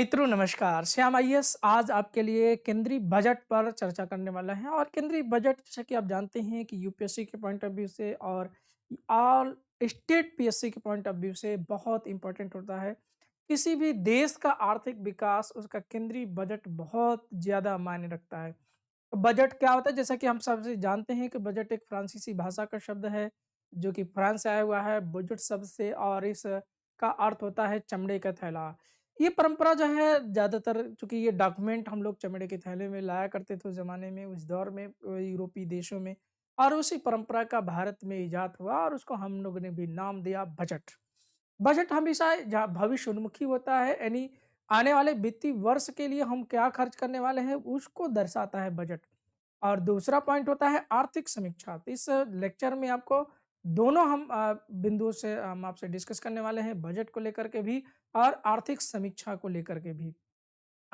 मित्रों नमस्कार, श्याम आईएएस आज आपके लिए केंद्रीय बजट पर चर्चा करने वाला है। और केंद्रीय बजट जैसा कि आप जानते हैं कि यूपीएससी के पॉइंट ऑफ व्यू से और ऑल स्टेट पीएससी के पॉइंट ऑफ व्यू से बहुत इंपॉर्टेंट होता है। किसी भी देश का आर्थिक विकास उसका केंद्रीय बजट बहुत ज़्यादा मायने रखता है। तो बजट क्या होता है? जैसा कि हम सबसे जानते हैं कि बजट एक फ्रांसीसी भाषा का शब्द है, जो कि फ्रांस से आया हुआ है बुजुट शब्द से, और इस का अर्थ होता है चमड़े का थैला। ये परंपरा जो है ज़्यादातर, चूँकि ये डॉक्यूमेंट हम लोग चमड़े के थैले में लाया करते थे उस ज़माने में, उस दौर में यूरोपीय देशों में, और उसी परंपरा का भारत में इजाद हुआ और उसको हम लोगों ने भी नाम दिया बजट। बजट हमेशा भविष्य उन्मुखी होता है, यानी आने वाले वित्तीय वर्ष के लिए हम क्या खर्च करने वाले हैं उसको दर्शाता है बजट। और दूसरा पॉइंट होता है आर्थिक समीक्षा। तो इस लेक्चर में आपको दोनों हम बिंदुओं से हम आपसे डिस्कस करने वाले हैं, बजट को लेकर के भी और आर्थिक समीक्षा को लेकर के भी।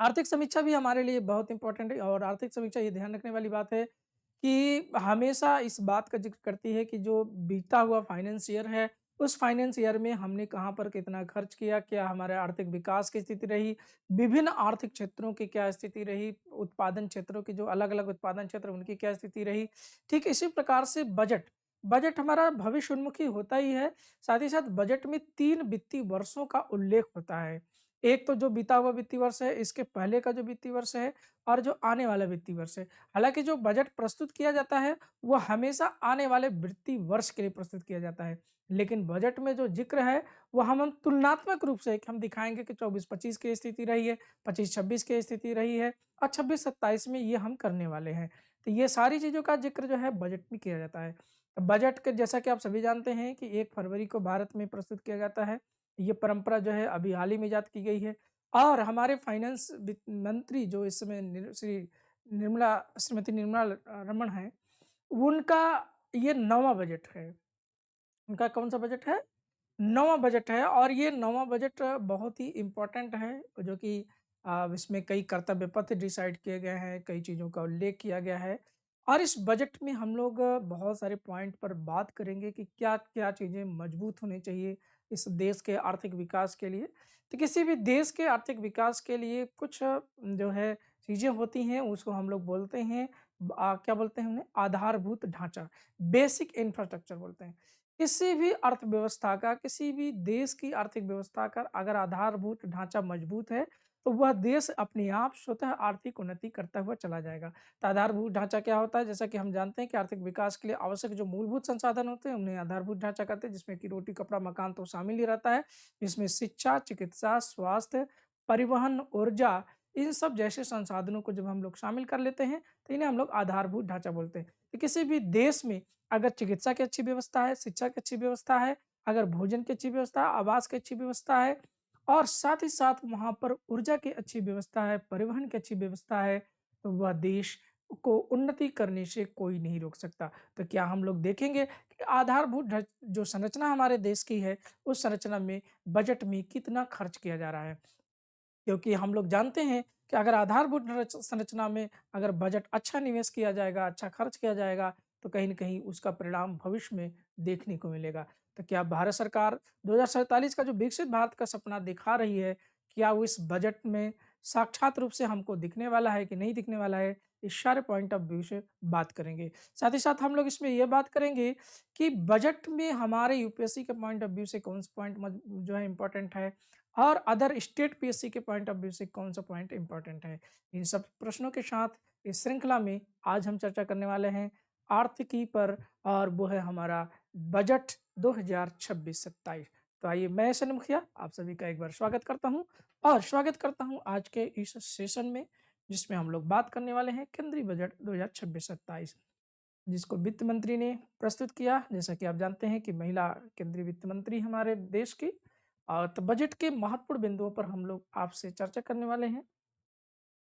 आर्थिक समीक्षा भी हमारे लिए बहुत इंपॉर्टेंट है, और आर्थिक समीक्षा ये ध्यान रखने वाली बात है कि हमेशा इस बात का ज़िक्र करती है कि जो बीता हुआ फाइनेंस ईयर है, उस फाइनेंस ईयर में हमने कहाँ पर कितना खर्च किया, क्या हमारे आर्थिक विकास की स्थिति रही, विभिन्न आर्थिक क्षेत्रों की क्या स्थिति रही, उत्पादन क्षेत्रों की जो अलग-अलग उत्पादन क्षेत्र उनकी क्या स्थिति रही। ठीक इसी प्रकार से बजट, बजट हमारा भविष्य उन्मुखी होता ही है, साथ ही साथ बजट में 3 वित्तीय वर्षों का उल्लेख होता है। एक तो जो बीता हुआ वित्तीय वर्ष है, इसके पहले का जो वित्तीय वर्ष है, और जो आने वाला वित्तीय वर्ष है। हालाँकि जो बजट प्रस्तुत किया जाता है, वो हमेशा आने वाले वित्तीय वर्ष के लिए प्रस्तुत किया जाता है। लेकिन बजट में जो ज़िक्र है, वो हम तुलनात्मक रूप से हम दिखाएँगे कि 24-25 की स्थिति रही है, 25-26 की स्थिति रही है, और 26-27 में ये हम करने वाले हैं। तो ये सारी चीज़ों का ज़िक्र जो है बजट में किया जाता है। तो बजट के जैसा कि आप सभी जानते हैं कि 1 फरवरी को भारत में प्रस्तुत किया जाता है। ये परंपरा जो है अभी हाल ही में इजाद की गई है, और हमारे फाइनेंस वित्त मंत्री जो इस समय श्रीमती निर्मला रमण हैं, उनका ये 9वाँ बजट है। उनका कौन-सा बजट है? 9वाँ बजट है, और ये 9वाँ बजट बहुत ही इम्पोर्टेंट है, जो कि इसमें कई कर्तव्य पथ डिसाइड किए गए हैं, कई चीज़ों का उल्लेख किया गया है। और इस बजट में हम लोग बहुत सारे पॉइंट पर बात करेंगे कि क्या-क्या चीज़ें मजबूत होनी चाहिए इस देश के आर्थिक विकास के लिए। तो किसी भी देश के आर्थिक विकास के लिए कुछ जो है चीज़ें होती हैं, उसको हम लोग बोलते हैं क्या बोलते हैं उन्हें? आधारभूत ढाँचा, बेसिक इंफ्रास्ट्रक्चर बोलते हैं। किसी भी अर्थव्यवस्था का, किसी भी देश की आर्थिक व्यवस्था का अगर आधारभूत ढाँचा मजबूत है, तो वह देश अपने आप स्वतः आर्थिक उन्नति करता हुआ चला जाएगा। तो आधारभूत ढाँचा क्या होता है? जैसा कि हम जानते हैं कि आर्थिक विकास के लिए आवश्यक जो मूलभूत संसाधन होते हैं, उन्हें आधारभूत ढाँचा कहते हैं, जिसमें कि रोटी, कपड़ा, मकान तो शामिल ही रहता है। इसमें शिक्षा, चिकित्सा, स्वास्थ्य, परिवहन, ऊर्जा, इन सब जैसे संसाधनों को जब हम लोग शामिल कर लेते हैं, तो इन्हें हम लोग आधारभूत ढाँचा बोलते हैं। तो किसी भी देश में अगर चिकित्सा की अच्छी व्यवस्था है, शिक्षा की अच्छी व्यवस्था है, अगर भोजन की अच्छी व्यवस्था है, आवास की अच्छी व्यवस्था है, और साथ ही साथ वहाँ पर ऊर्जा की अच्छी व्यवस्था है, परिवहन की अच्छी व्यवस्था है, तो वह देश को उन्नति करने से कोई नहीं रोक सकता। तो क्या हम लोग देखेंगे कि आधारभूत जो संरचना हमारे देश की है, उस संरचना में बजट में कितना खर्च किया जा रहा है? क्योंकि हम लोग जानते हैं कि अगर आधारभूत संरचना में अगर बजट अच्छा निवेश किया जाएगा, अच्छा खर्च किया जाएगा, तो कहीं न कहीं उसका परिणाम भविष्य में देखने को मिलेगा। तो क्या भारत सरकार 2047 का जो विकसित भारत का सपना दिखा रही है, क्या वो इस बजट में साक्षात रूप से हमको दिखने वाला है कि नहीं दिखने वाला है? इस सारे पॉइंट ऑफ व्यू से बात करेंगे। साथ ही साथ हम लोग इसमें ये बात करेंगे कि बजट में हमारे यूपीएससी के पॉइंट ऑफ व्यू से कौन-सा पॉइंट जो है इम्पोर्टेंट है, और अदर स्टेट पीएससी के पॉइंट ऑफ व्यू से कौन-सा पॉइंट इम्पोर्टेंट है। इन सब प्रश्नों के साथ इस श्रृंखला में आज हम चर्चा करने वाले हैं आर्थिकी पर, और वो है हमारा बजट 2026-27। तो आइए, मैं ऐशन मुखिया आप सभी का एक बार स्वागत करता हूँ, और स्वागत करता हूँ आज के इस सेशन में, जिसमें हम लोग बात करने वाले हैं केंद्रीय बजट 2026-27, जिसको वित्त मंत्री ने प्रस्तुत किया। जैसा कि आप जानते हैं कि महिला केंद्रीय वित्त मंत्री हमारे देश की। तो बजट के महत्वपूर्ण बिंदुओं पर हम लोग आपसे चर्चा करने वाले हैं,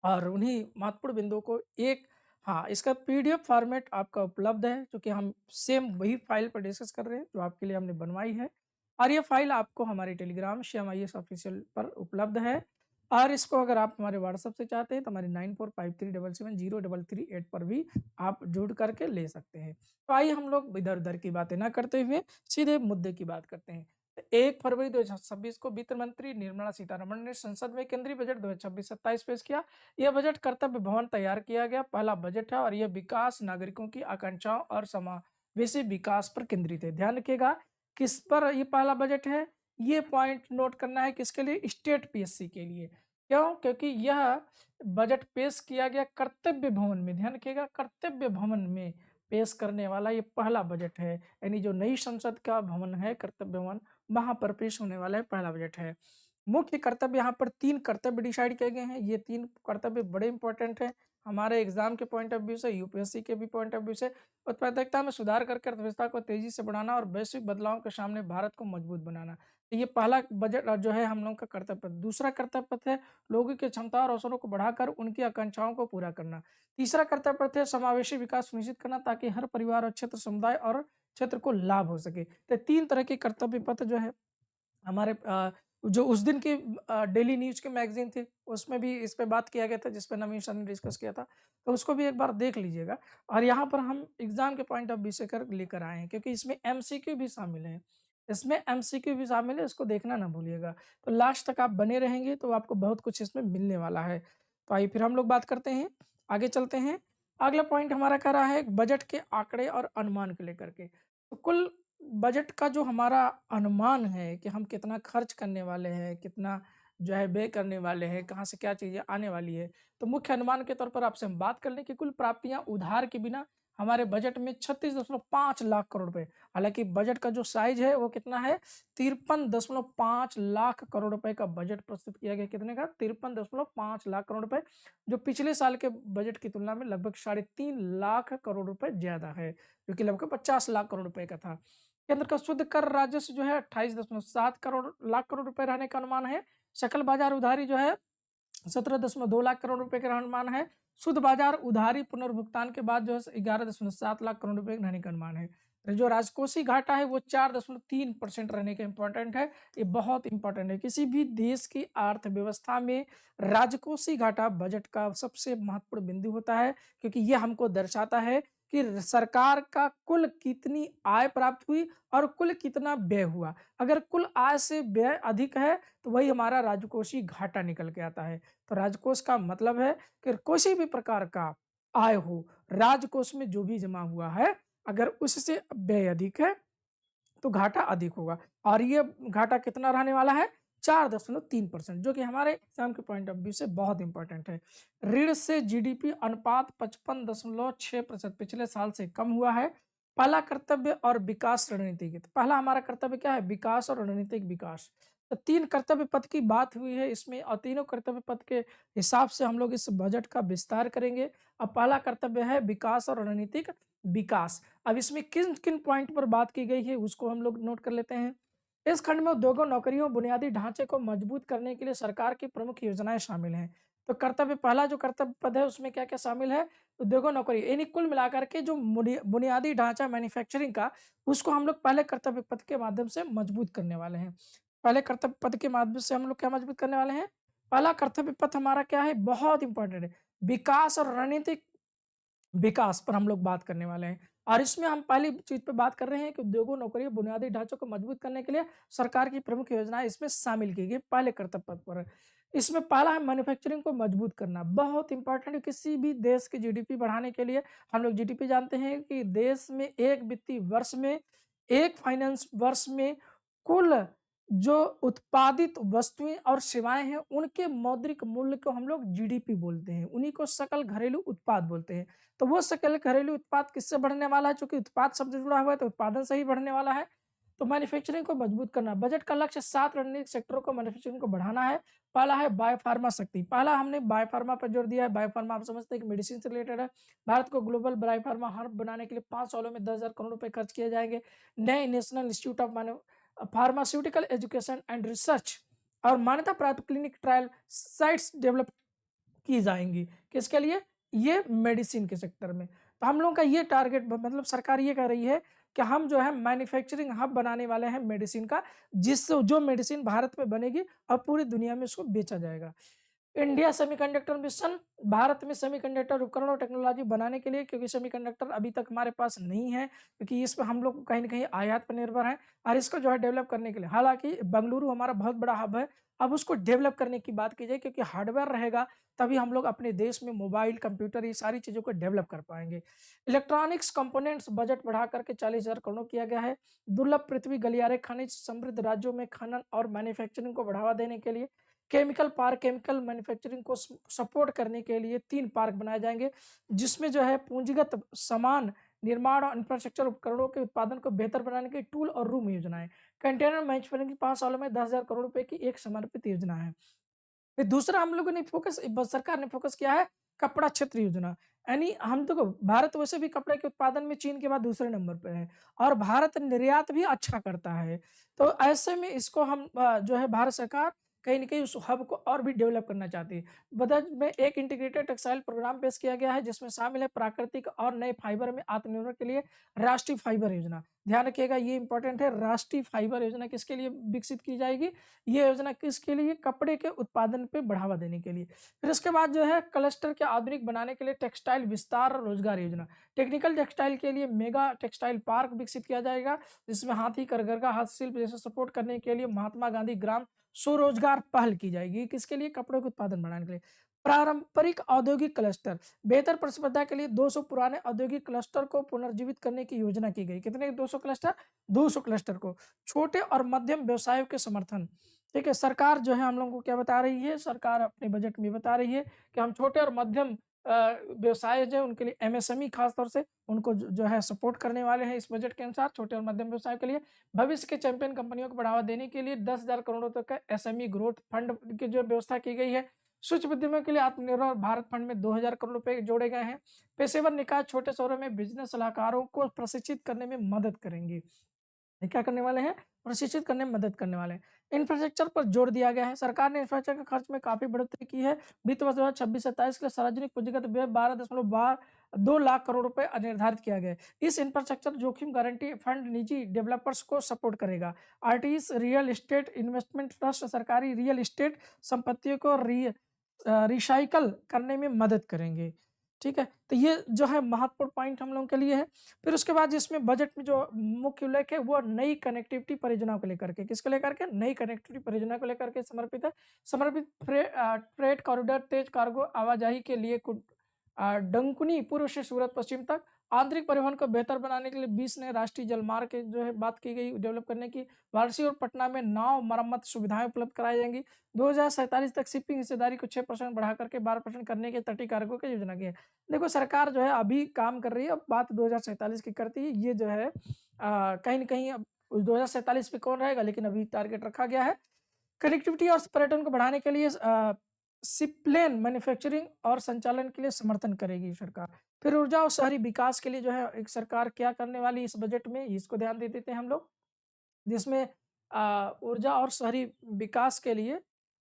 और उन्हीं महत्वपूर्ण बिंदुओं को एक, हाँ, इसका पीडीएफ फॉर्मेट आपका उपलब्ध है, क्योंकि हम सेम वही फाइल पर डिस्कस कर रहे हैं जो आपके लिए हमने बनवाई है, और ये फाइल आपको हमारे टेलीग्राम श्याम आईएएस ऑफिशियल पर उपलब्ध है। और इसको अगर आप हमारे व्हाट्सएप से चाहते हैं, तो हमारे 9453770338 पर भी आप जुड़ करके ले सकते हैं। तो आइए हम लोग इधर-उधर की बातें ना करते हुए सीधे मुद्दे की बात करते हैं। तो 1 फरवरी 2026 को वित्त मंत्री निर्मला सीतारमण ने संसद में केंद्रीय बजट 2026-27 पेश किया। यह बजट कर्तव्य भवन तैयार किया गया पहला बजट है और यह विकास, नागरिकों की आकांक्षाओं और समावेशी विकास पर केंद्रित है। ध्यान रखिएगा किस पर ये पहला बजट है, ये पॉइंट नोट करना है किसके लिए? स्टेट पीएससी के लिए। क्यों? क्योंकि यह बजट पेश किया गया कर्तव्य भवन में। ध्यान रखिएगा कर्तव्य भवन में पेश करने वाला ये पहला बजट है, यानी जो नई संसद का भवन है कर्तव्य भवन, वहां पर पेश होने वाला है पहला बजट है। मुख्य कर्तव्य यहाँ पर 3 कर्तव्य डिसाइड किए गए हैं। ये 3 कर्तव्य बड़े इंपॉर्टेंट हैं हमारे एग्जाम के पॉइंट ऑफ व्यू से, यूपीएससी के भी पॉइंट ऑफ व्यू से। उत्पादकता में सुधार करके अर्थव्यवस्था को तेजी से बढ़ाना और वैश्विक बदलावों के सामने भारत को मजबूत बनाना। तो ये पहला बजट जो है हम लोग का कर्तव्य। दूसरा कर्तव्य पथ है लोगों की क्षमता और अवसरों को बढ़ाकर उनकी आकांक्षाओं को पूरा करना। तीसरा कर्तव्य पथ है समावेशी विकास सुनिश्चित करना ताकि हर परिवार और क्षेत्र, समुदाय और क्षेत्र को लाभ हो सके। तो 3 तरह के कर्तव्य पथ जो है हमारे जो उस दिन की डेली न्यूज़ की मैगज़ीन थी, उसमें भी इस पे बात किया गया था, जिस पे नवीन सर ने डिस्कस किया था। तो उसको भी एक बार देख लीजिएगा और यहाँ पर हम एग्ज़ाम के पॉइंट ऑफ व्यू से लेकर आए हैं क्योंकि इसमें एमसीक्यू भी शामिल है। इसमें एमसीक्यू भी शामिल है, इसको देखना ना भूलिएगा। तो लास्ट तक आप बने रहेंगे तो आपको बहुत कुछ इसमें मिलने वाला है। तो आइए फिर हम लोग बात करते हैं, आगे चलते हैं। अगला पॉइंट हमारा कह रहा है बजट के आंकड़े और अनुमान को लेकर के। तो कुल बजट का जो हमारा अनुमान है कि हम कितना खर्च करने वाले हैं, कितना जो है व्यय करने वाले हैं, कहाँ से क्या चीज़ें आने वाली है। तो मुख्य अनुमान के तौर पर आपसे हम बात कर लें कि कुल प्राप्तियाँ उधार के बिना हमारे बजट में 36.5 लाख करोड़ रुपए। हालाँकि बजट का जो साइज़ है वो कितना है? 53.5 लाख करोड़ रुपए का बजट प्रस्तुत किया गया। कितने का? 53.5 लाख करोड़ रुपए, जो पिछले साल के बजट की तुलना में लगभग 3.5 लाख करोड़ रुपए ज़्यादा है, जो कि लगभग 50 लाख करोड़ रुपए का था। केंद्र का शुद्ध कर राजस्व जो है 28.7 लाख करोड़ रुपए रहने का अनुमान है। सकल बाजार उधारी जो है 17.2 लाख करोड़ रुपए का अनुमान है। शुद्ध बाजार उधारी पुनर्भुगतान के बाद जो है 11.7 लाख करोड़ रुपए रहने का अनुमान है। तो जो राजकोषीय घाटा है वो 4.3% रहने का इम्पोर्टेंट है। ये बहुत इंपॉर्टेंट है। किसी भी देश की अर्थव्यवस्था में राजकोषीय घाटा बजट का सबसे महत्वपूर्ण बिंदु होता है, क्योंकि ये हमको दर्शाता है कि सरकार का कुल कितनी आय प्राप्त हुई और कुल कितना व्यय हुआ। अगर कुल आय से व्यय अधिक है तो वही हमारा राजकोषीय घाटा निकल के आता है। तो राजकोष का मतलब है कि किसी भी प्रकार का आय हो, राजकोष में जो भी जमा हुआ है, अगर उससे व्यय अधिक है तो घाटा अधिक होगा और ये घाटा कितना रहने वाला है? 4.3%, जो कि हमारे एग्जाम के पॉइंट ऑफ व्यू से बहुत इंपॉर्टेंट है। ऋण से जीडीपी अनुपात 55.6% पिछले साल से कम हुआ है। पहला कर्तव्य और विकास रणनीति की, तो पहला हमारा कर्तव्य क्या है? विकास और रणनीतिक विकास। तो 3 कर्तव्य पथ की बात हुई है इसमें और तीनों कर्तव्य पथ के हिसाब से हम लोग इस बजट का विस्तार करेंगे। अब पहला कर्तव्य है विकास और रणनीतिक विकास। अब इसमें किन-किन पॉइंट पर बात की गई है उसको हम लोग नोट कर लेते हैं। इस खंड में उद्योगों, नौकरियों, बुनियादी ढांचे को मजबूत करने के लिए सरकार की प्रमुख योजनाएं शामिल हैं। तो कर्तव्य पहला जो कर्तव्य पद है उसमें क्या-क्या शामिल है? उद्योगों, नौकरी, यानी कुल मिलाकर के जो बुनियादी ढांचा मैन्युफैक्चरिंग का, उसको हम लोग पहले कर्तव्य पद के माध्यम से मजबूत करने वाले हैं। पहले कर्तव्य पद के माध्यम से हम लोग क्या मजबूत करने वाले हैं? पहला कर्तव्य पथ हमारा क्या है? बहुत इंपॉर्टेंट है। विकास और रणनीतिक विकास पर हम लोग बात करने वाले हैं और इसमें हम पहली चीज पे बात कर रहे हैं कि उद्योगों, नौकरियों, बुनियादी ढांचों को मजबूत करने के लिए सरकार की प्रमुख योजनाएं इसमें शामिल की गई पहले कर्तव्य पद पर। इसमें पहला है मैन्युफैक्चरिंग को मजबूत करना, बहुत इंपॉर्टेंट है। किसी भी देश की जीडीपी बढ़ाने के लिए हम लोग जीडीपी जानते हैं कि देश में एक वित्तीय वर्ष में, एक फाइनेंस वर्ष में कुल जो उत्पादित वस्तुएं और सेवाएं हैं उनके मौद्रिक मूल्य को हम लोग जीडीपी बोलते हैं, उन्हीं को सकल घरेलू उत्पाद बोलते हैं। तो वो सकल घरेलू उत्पाद किससे बढ़ने वाला है? चूंकि उत्पाद शब्द से जुड़ा हुआ है तो उत्पादन से ही बढ़ने वाला है। तो मैन्युफैक्चरिंग को मजबूत करना, बजट का लक्ष्य 7 रणनीतिक सेक्टरों को मैन्युफैक्चरिंग को बढ़ाना है। पहला है बायोफार्मा शक्ति, पहला हमने बायोफार्मा पर जोर दिया है। बायोफार्मा आप समझते हैं कि मेडिसिन से रिलेटेड है। भारत को ग्लोबल बायोफार्मा हब बनाने के लिए 5 सालों में 10,000 करोड़ रुपए खर्च किए जाएंगे। नए national institute of pharmaceutical education and research और मान्यता प्राप्त क्लिनिक ट्रायल साइट्स डेवलप की जाएंगी। किसके लिए? ये मेडिसिन के सेक्टर में। तो हम लोगों का ये टारगेट, मतलब सरकार ये कह रही है कि हम जो है मैन्युफैक्चरिंग हब बनाने वाले हैं मेडिसिन का, जिससे जो मेडिसिन भारत में बनेगी और पूरी दुनिया में उसको बेचा जाएगा। इंडिया सेमीकंडक्टर मिशन, भारत में सेमीकंडक्टर उपकरण और टेक्नोलॉजी बनाने के लिए, क्योंकि सेमीकंडक्टर अभी तक हमारे पास नहीं है, क्योंकि इस पे हम लोग कहीं न कहीं आयात पर निर्भर हैं और इसको जो है डेवलप करने के लिए, हालाँकि बेंगलुरु हमारा बहुत बड़ा हब है, अब उसको डेवलप करने की बात की जाए, क्योंकि हार्डवेयर रहेगा तभी हम लोग अपने देश में मोबाइल, कंप्यूटर ये सारी चीज़ों को डेवलप कर पाएँगे। इलेक्ट्रॉनिक्स कंपोनेंट्स बजट बढ़ा कर के 40,000 करोड़ किया गया है। दुर्लभ पृथ्वी गलियारे खनिज समृद्ध राज्यों में खनन और मैन्युफैक्चरिंग को बढ़ावा देने के लिए केमिकल पार्क, केमिकल मैन्युफैक्चरिंग को सपोर्ट करने के लिए 3 पार्क बनाए जाएँगे, जिसमें जो है पूंजीगत सामान निर्माण और इंफ्रास्ट्रक्चर उपकरणों के उत्पादन को बेहतर बनाने के टूल और रूम योजनाएँ। कंटेनर मैन्युफैक्चरिंग की 5 सालों में 10,000 करोड़ रुपए की एक समर्पित योजना है। फिर दूसरा हम लोगों ने सरकार ने फ़ोकस किया है कपड़ा क्षेत्र योजना। यानी हम देखो भारत वैसे भी कपड़े के उत्पादन में चीन के बाद दूसरे नंबर पे है और भारत निर्यात भी अच्छा करता है। तो ऐसे में इसको हम जो है भारत सरकार कहीं न कहीं उस हब को और भी डेवलप करना चाहती है। बजट में एक इंटीग्रेटेड टेक्सटाइल प्रोग्राम पेश किया गया है, जिसमें शामिल है प्राकृतिक और नए फाइबर में आत्मनिर्भर के लिए राष्ट्रीय फाइबर योजना। ध्यान रखिएगा ये इम्पोर्टेंट है, राष्ट्रीय फाइबर योजना किसके लिए विकसित की जाएगी? ये योजना किसके लिए? कपड़े के उत्पादन पे बढ़ावा देने के लिए। फिर उसके बाद जो है क्लस्टर के आधुनिक बनाने के लिए टेक्सटाइल विस्तार और रोजगार योजना। टेक्निकल टेक्सटाइल के लिए मेगा टेक्सटाइल पार्क विकसित किया जाएगा, जिसमें हाथी, करगरका, हस्तशिल्प जैसे सपोर्ट करने के लिए महात्मा गांधी ग्राम स्वरोजगार पहल की जाएगी। किसके लिए? कपड़ों के उत्पादन बढ़ाने के लिए। पारंपरिक औद्योगिक क्लस्टर, बेहतर प्रतिस्पर्धा के लिए 200 पुराने औद्योगिक क्लस्टर को पुनर्जीवित करने की योजना की गई। कितने 200 क्लस्टर? 200 क्लस्टर को। छोटे और मध्यम व्यवसायों के समर्थन, ठीक है, सरकार जो है हम लोगों को क्या बता रही है, सरकार अपने बजट में बता रही है कि हम छोटे और मध्यम व्यवसाय जो है उनके लिए एमएसएमई खास तौर से उनको जो है सपोर्ट करने वाले हैं इस बजट के अनुसार। छोटे और मध्यम व्यवसाय के लिए भविष्य के चैंपियन कंपनियों को बढ़ावा देने के लिए 10,000 करोड़ तक का एसएमई ग्रोथ फंड की जो व्यवस्था की गई है। सूक्ष्म उद्यमों के लिए आत्मनिर्भर भारत फंड में 2,000 करोड़ रुपए जोड़े गए हैं। पेशेवर निकाय छोटे शहरों में बिजनेस सलाहकारों को प्रशिक्षित करने में मदद करेंगे। ये क्या करने वाले हैं? प्रशिक्षित करने में मदद करने वाले हैं। इंफ्रास्ट्रक्चर पर जोर दिया गया है। सरकार ने इंफ्रास्ट्रक्चर के खर्च में काफ़ी बढ़ोतरी की है। वित्त वर्ष 2026-27 के लिए सार्वजनिक पूंजीगत व्यय 12.2 लाख करोड़ रुपए निर्धारित किया गया है। इस इंफ्रास्ट्रक्चर जोखिम गारंटी फंड निजी डेवलपर्स को सपोर्ट करेगा। आरटीईस रियल एस्टेट इन्वेस्टमेंट ट्रस्ट सरकारी रियल एस्टेट संपत्तियों को रिसाइकल करने में मदद करेंगे। ठीक है? तो ये जो है महत्वपूर्ण पॉइंट हम लोगों के लिए है। फिर उसके बाद जिसमें बजट में जो मुख्य उल्लेख है वो नई कनेक्टिविटी परियोजना को लेकर के, किसको लेकर के? नई कनेक्टिविटी परियोजना को लेकर के समर्पित है। समर्पित फ्रेट कॉरिडोर तेज कार्गो आवाजाही के लिए डंकुनी पूर्व से सूरत पश्चिम तक, आंतरिक परिवहन को बेहतर बनाने के लिए 20 नए राष्ट्रीय जलमार्ग की जो है बात की गई डेवलप करने की। वाराणसी और पटना में नाव मरम्मत सुविधाएं उपलब्ध कराई जाएंगी। 2047 तक शिपिंग हिस्सेदारी को 6% बढ़ा करके 12% करने के तटीय कार्गो की योजना की है। देखो सरकार जो है अभी काम कर रही है, अब बात 2047 की करती है। ये जो है कहीं न कहीं अब 2047 पे कौन रहेगा, लेकिन अभी टारगेट रखा गया है। कनेक्टिविटी और पर्यटन को बढ़ाने के लिए शिपलेन मैन्युफैक्चरिंग और संचालन के लिए समर्थन करेगी सरकार। फिर ऊर्जा और शहरी विकास के लिए जो है एक सरकार क्या करने वाली इस बजट में, इसको ध्यान दे देते हैं हम लोग। जिसमें ऊर्जा और शहरी विकास के लिए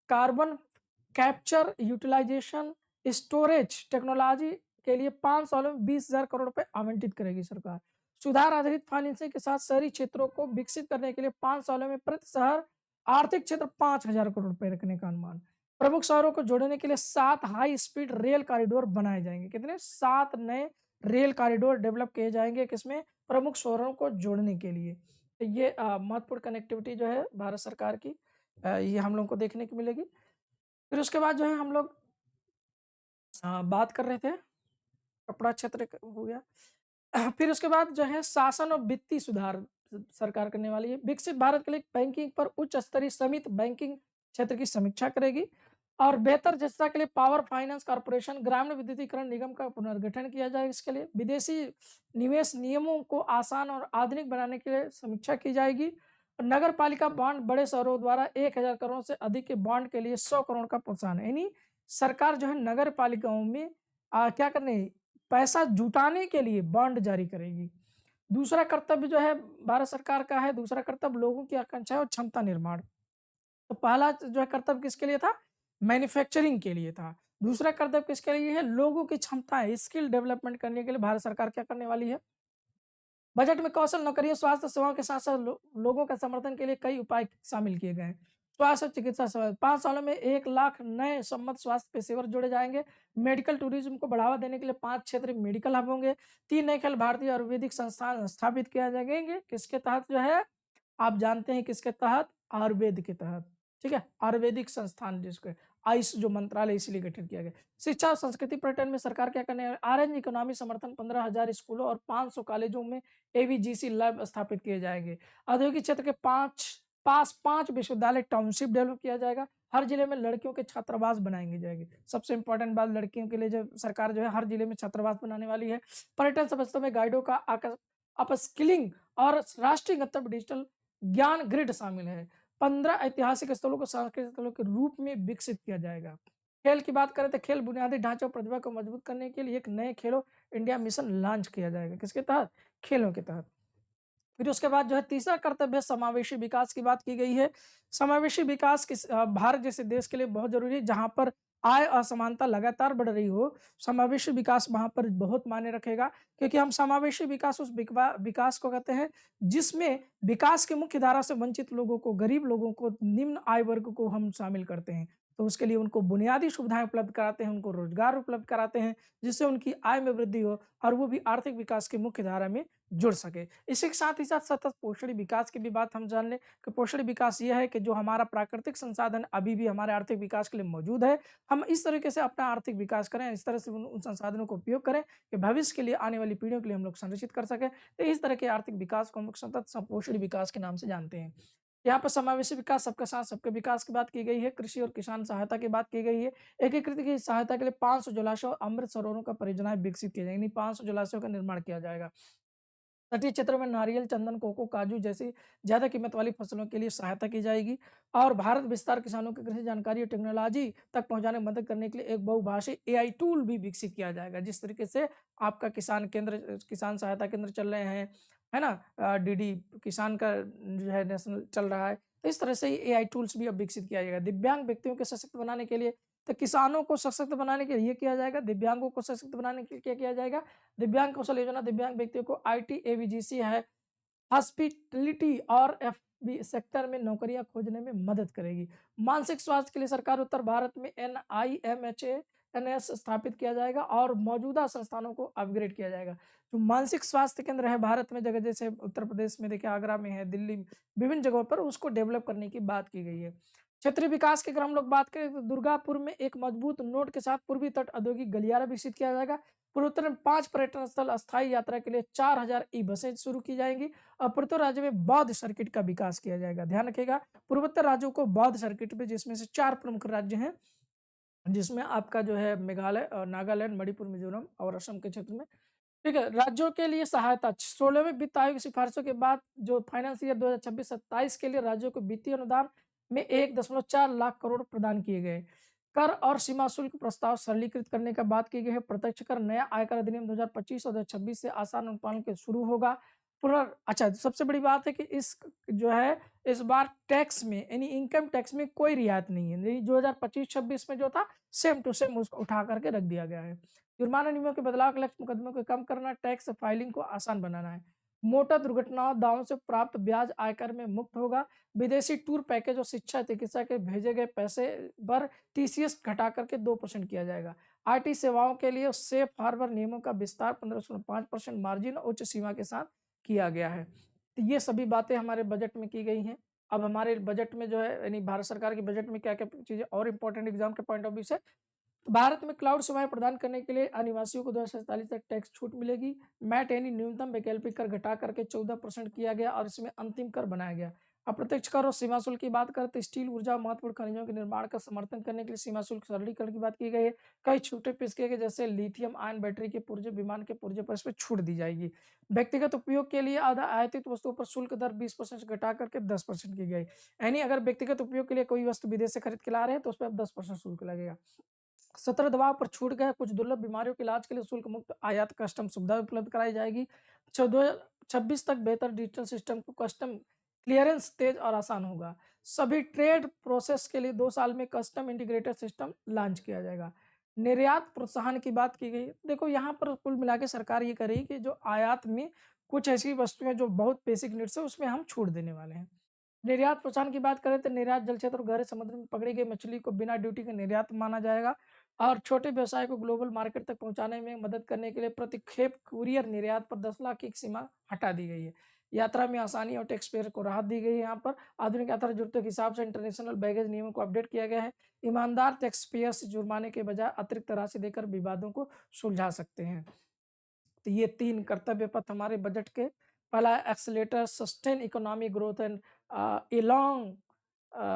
carbon capture, utilisation, storage technology के लिए 5 सालों में 20,000 करोड़ रुपए आवंटित करेगी सरकार। सुधार आधारित फाइनेंसिंग के साथ शहरी क्षेत्रों को विकसित करने के लिए 5 सालों में प्रति शहर आर्थिक क्षेत्र 5,000 करोड़ रुपए रखने का अनुमान। प्रमुख शहरों को जोड़ने के लिए 7 हाई स्पीड रेल कॉरिडोर बनाए जाएंगे। कितने? 7 नए रेल कॉरिडोर डेवलप किए जाएंगे, किसमें? प्रमुख शहरों को जोड़ने के लिए। तो ये महत्वपूर्ण कनेक्टिविटी जो है भारत सरकार की, ये हम लोग को देखने को मिलेगी। फिर उसके बाद जो है हम लोग बात कर रहे थे, कपड़ा क्षेत्र हो गया। फिर उसके बाद जो है शासन और वित्तीय सुधार सरकार करने वाली है। विकसित भारत के लिए बैंकिंग पर उच्च स्तरीय समिति बैंकिंग क्षेत्र की समीक्षा करेगी और बेहतर दक्षता के लिए पावर फाइनेंस कॉर्पोरेशन ग्रामीण विद्युतीकरण निगम का पुनर्गठन किया जाए। इसके लिए विदेशी निवेश नियमों को आसान और आधुनिक बनाने के लिए समीक्षा की जाएगी। और नगर पालिका बॉन्ड बड़े शहरों द्वारा 1,000 करोड़ से अधिक के बॉन्ड के लिए 100 करोड़ का प्रोत्साहन, यानी सरकार जो है नगर पालिकाओं में क्या करने, पैसा जुटाने के लिए बॉन्ड जारी करेगी। दूसरा कर्तव्य जो है भारत सरकार का है, दूसरा कर्तव्य लोगों की आकांक्षाएं और क्षमता निर्माण। तो पहला जो है कर्तव्य किसके लिए था? मैन्युफैक्चरिंग के लिए था। दूसरा कर्तव्य किसके लिए है? लोगों की क्षमताएं, स्किल डेवलपमेंट करने के लिए भारत सरकार क्या करने वाली है? बजट में कौशल, नौकरियों, स्वास्थ्य सेवाओं के साथ साथ लोगों का समर्थन के लिए कई उपाय शामिल किए गए हैं। स्वास्थ्य और चिकित्सा सेवा 5 सालों में 1 लाख नए सम्मत स्वास्थ्य पेशेवर जोड़े जाएँगे। मेडिकल टूरिज़्म को बढ़ावा देने के लिए 5 क्षेत्रीय मेडिकल हब होंगे। 3 नए अखिल भारतीय आयुर्वेदिक संस्थान स्थापित किया जाएँगे। किसके तहत जो है, आप जानते हैं किसके तहत? आयुर्वेद के तहत, ठीक है? आयुर्वेदिक संस्थान जिसको आयुष जो मंत्रालय इसलिए गठित किया गया। शिक्षा और संस्कृति पर्यटन में सरकार क्या करने है? ऑरेंज इकोनॉमी समर्थन 15,000 स्कूलों और 500 कॉलेजों में एवीजीसी लैब स्थापित किए जाएँगे। औद्योगिक क्षेत्र के 5 विश्वविद्यालय टाउनशिप डेवलप किया जाएगा। हर जिले में लड़कियों के छात्रावास बनाएँगे जाएँगे। सबसे इम्पोर्टेंट बात लड़कियों के लिए जो सरकार जो है हर जिले में छात्रावास बनाने वाली है। पर्यटन संस्थाओं में गाइडों का अपस्किलिंग और राष्ट्रीय गंतव्य डिजिटल ज्ञान ग्रिड शामिल है। 15 ऐतिहासिक स्थलों को सांस्कृतिक स्थलों के रूप में विकसित किया जाएगा। खेल की बात करें तो खेल बुनियादी ढांचे और प्रतिभा को मजबूत करने के लिए एक नए खेलो इंडिया मिशन लॉन्च किया जाएगा। किसके तहत? खेलों के तहत। फिर उसके बाद जो है तीसरा कर्तव्य समावेशी विकास की बात की गई है। समावेशी विकास भारत जैसे देश के लिए बहुत ज़रूरी है जहाँ पर आय असमानता लगातार बढ़ रही हो, समावेशी विकास वहाँ पर बहुत मायने रखेगा क्योंकि हम समावेशी विकास उस विकास को कहते हैं जिसमें विकास की मुख्य धारा से वंचित लोगों को, गरीब लोगों को, निम्न आय वर्ग को हम शामिल करते हैं। तो उसके लिए उनको बुनियादी सुविधाएँ उपलब्ध कराते हैं, उनको रोज़गार उपलब्ध कराते हैं, जिससे उनकी आय में वृद्धि हो और वो भी आर्थिक विकास की मुख्य धारा में जुड़ सके। इसी के साथ ही साथ सतत पोषण विकास की भी बात हम जान लें कि पोषण विकास ये है कि जो हमारा प्राकृतिक संसाधन अभी भी हमारे आर्थिक विकास के लिए मौजूद है, हम इस तरीके से अपना आर्थिक विकास करें, इस तरह से उन संसाधनों को उपयोग करें कि भविष्य के लिए आने वाली पीढ़ियों के लिए हम लोग संरक्षित कर सकें। तो इस तरह के आर्थिक विकास को हम लोग सतत पोषण विकास के नाम से जानते हैं। यहाँ पर समावेशी विकास, सबका साथ सबके विकास की बात की गई है, कृषि और किसान सहायता की बात की गई है। एकीकृत की सहायता के लिए 500 जलाशयों और अमृत सरोवरों का परियोजनाएं विकसित की जाएंगी, 500 जलाशयों का निर्माण किया जाएगा। तटीय क्षेत्रों में नारियल, चंदन, कोको, काजू जैसी ज़्यादा कीमत वाली फसलों के लिए सहायता की जाएगी और भारत विस्तार किसानों की कृषि जानकारी और टेक्नोलॉजी तक पहुंचाने में मदद करने के लिए एक बहुभाषी एआई टूल भी विकसित किया जाएगा। जिस तरीके से आपका किसान सहायता केंद्र चल रहे हैं, है ना? डीडी किसान का जो है नेशनल चल रहा है, तो इस तरह से ही एआई टूल्स भी अब विकसित किया जाएगा। दिव्यांग व्यक्तियों के सशक्त बनाने के लिए, तो किसानों को सशक्त बनाने के लिए ये किया जाएगा, दिव्यांगों को सशक्त बनाने के लिए क्या किया जाएगा? दिव्यांग कौशल योजना दिव्यांग व्यक्तियों को आईटी, एवीजीसी है, हॉस्पिटैलिटी और एफबी सेक्टर में नौकरियां खोजने में मदद करेगी। मानसिक स्वास्थ्य के लिए सरकार उत्तर भारत में एनआईएमएचएएनएस स्थापित किया जाएगा और मौजूदा संस्थानों को अपग्रेड किया जाएगा। जो मानसिक स्वास्थ्य केंद्र है भारत में जगह जैसे उत्तर प्रदेश में देखिए आगरा में है, दिल्ली में, विभिन्न जगहों पर उसको डेवलप करने की बात की गई है। क्षेत्रीय विकास की अगर हम लोग बात करें तो दुर्गापुर में एक मजबूत नोड के साथ पूर्वी तट औद्योगिक गलियारा विकसित किया जाएगा। पूर्वोत्तर में 5 पर्यटन स्थल अस्थायी यात्रा के लिए 4000 ई बसें शुरू की जाएंगी और पूर्वोत्तर राज्य में बौद्ध सर्किट का विकास किया जाएगा। ध्यान रखिएगा पूर्वोत्तर राज्यों को बौद्ध सर्किट में, जिसमें से 4 प्रमुख राज्य हैं, जिसमें आपका जो है मेघालय और नागालैंड, मणिपुर, मिजोरम और असम के क्षेत्र में, ठीक है। राज्यों के लिए सहायता 16वें वित्त आयोग की सिफारिशों के बाद जो फाइनेंस ईयर 2026-27 के लिए राज्यों को वित्तीय अनुदान में 1.4 लाख करोड़ प्रदान किए गए। कर और सीमा शुल्क प्रस्ताव सरलीकृत करने का बात की गई है। प्रत्यक्ष कर नया आयकर अधिनियम 2025 और 2026 से आसान अनुपालन के शुरू होगा। अच्छा, सबसे बड़ी बात है कि इस जो है इस बार टैक्स में यानी इनकम टैक्स में कोई रियायत नहीं है। नहीं, 2025-26 में जो था सेम टू सेम उसको उठा करके रख दिया गया है। जुर्माना नियमों के बदलाव के लक्ष्य मुकदमों को कम करना, टैक्स फाइलिंग को आसान बनाना है। मोटर दुर्घटनाओं दावों से प्राप्त ब्याज आयकर में मुक्त होगा। विदेशी टूर पैकेज और शिक्षा चिकित्सा के भेजे गए पैसे पर टीसीएस घटा करके 2% किया जाएगा। आईटी सेवाओं के लिए सेफ हार्बर नियमों का विस्तार 15.5% मार्जिन उच्च सीमा के साथ किया गया है। तो ये सभी बातें हमारे बजट में की गई हैं। अब हमारे बजट में जो है यानी भारत सरकार के बजट में क्या-क्या चीज़ें और इम्पोर्टेंट एग्जाम के पॉइंट ऑफ व्यू से भारत में क्लाउड सेवाएं प्रदान करने के लिए अनिवासियों को 2047 तक टैक्स छूट मिलेगी। मैट यानी न्यूनतम वैकल्पिक कर घटा करके 14% किया गया और इसमें अंतिम कर बनाया गया। अप्रत्यक्ष कर और सीमा शुल्क की बात करें तो स्टील ऊर्जा और महत्वपूर्ण खनिजों के निर्माण का समर्थन करने के लिए सीमा शुल्क सरलीकरण की बात की गई है। कई छूटें पेश किए गए जैसे लिथियम आयन बैटरी के पुर्जे, विमान के पुर्जे पर इसमें छूट दी जाएगी। व्यक्तिगत उपयोग के लिए आधा आयातित वस्तुओं पर शुल्क दर 20% से घटा करके 10% की गई। यानी अगर व्यक्तिगत उपयोग के लिए कोई वस्तु विदेश से खरीद के ला रहे हैं तो उस पर अब 10% शुल्क लगेगा। सत्र दबाव पर छूट गए, कुछ दुर्लभ बीमारियों के इलाज के लिए शुल्क मुक्त आयात कस्टम सुविधा उपलब्ध कराई जाएगी। 2026 तक बेहतर डिजिटल सिस्टम को कस्टम क्लियरेंस तेज और आसान होगा। सभी ट्रेड प्रोसेस के लिए 2 साल में कस्टम इंटीग्रेटेड सिस्टम लॉन्च किया जाएगा। निर्यात प्रोत्साहन की बात की गई। देखो यहाँ पर कुल मिला के सरकार ये कर रही है कि जो आयात में कुछ ऐसी वस्तुएं जो बहुत बेसिक नीड्स है उसमें हम छूट देने वाले हैं। निर्यात प्रोत्साहन की बात करें तो निर्यात जल क्षेत्र और गहरे समुद्र में पकड़ी गई मछली को बिना ड्यूटी के निर्यात माना जाएगा और छोटे व्यवसाय को ग्लोबल मार्केट तक पहुंचाने में मदद करने के लिए प्रतिक्षेप कुरियर निर्यात पर 10 लाख की एक सीमा हटा दी गई है। यात्रा में आसानी और टैक्स पेयर को राहत दी गई है। यहाँ पर आधुनिक यात्रा जरूरतों के हिसाब से इंटरनेशनल बैगेज नियमों को अपडेट किया गया है। ईमानदार टैक्स पेयर से जुर्माने के बजाय अतिरिक्त राशि देकर विवादों को सुलझा सकते हैं। तो ये 3 कर्तव्य पथ हमारे बजट के। पहला accelerator sustain economic growth and along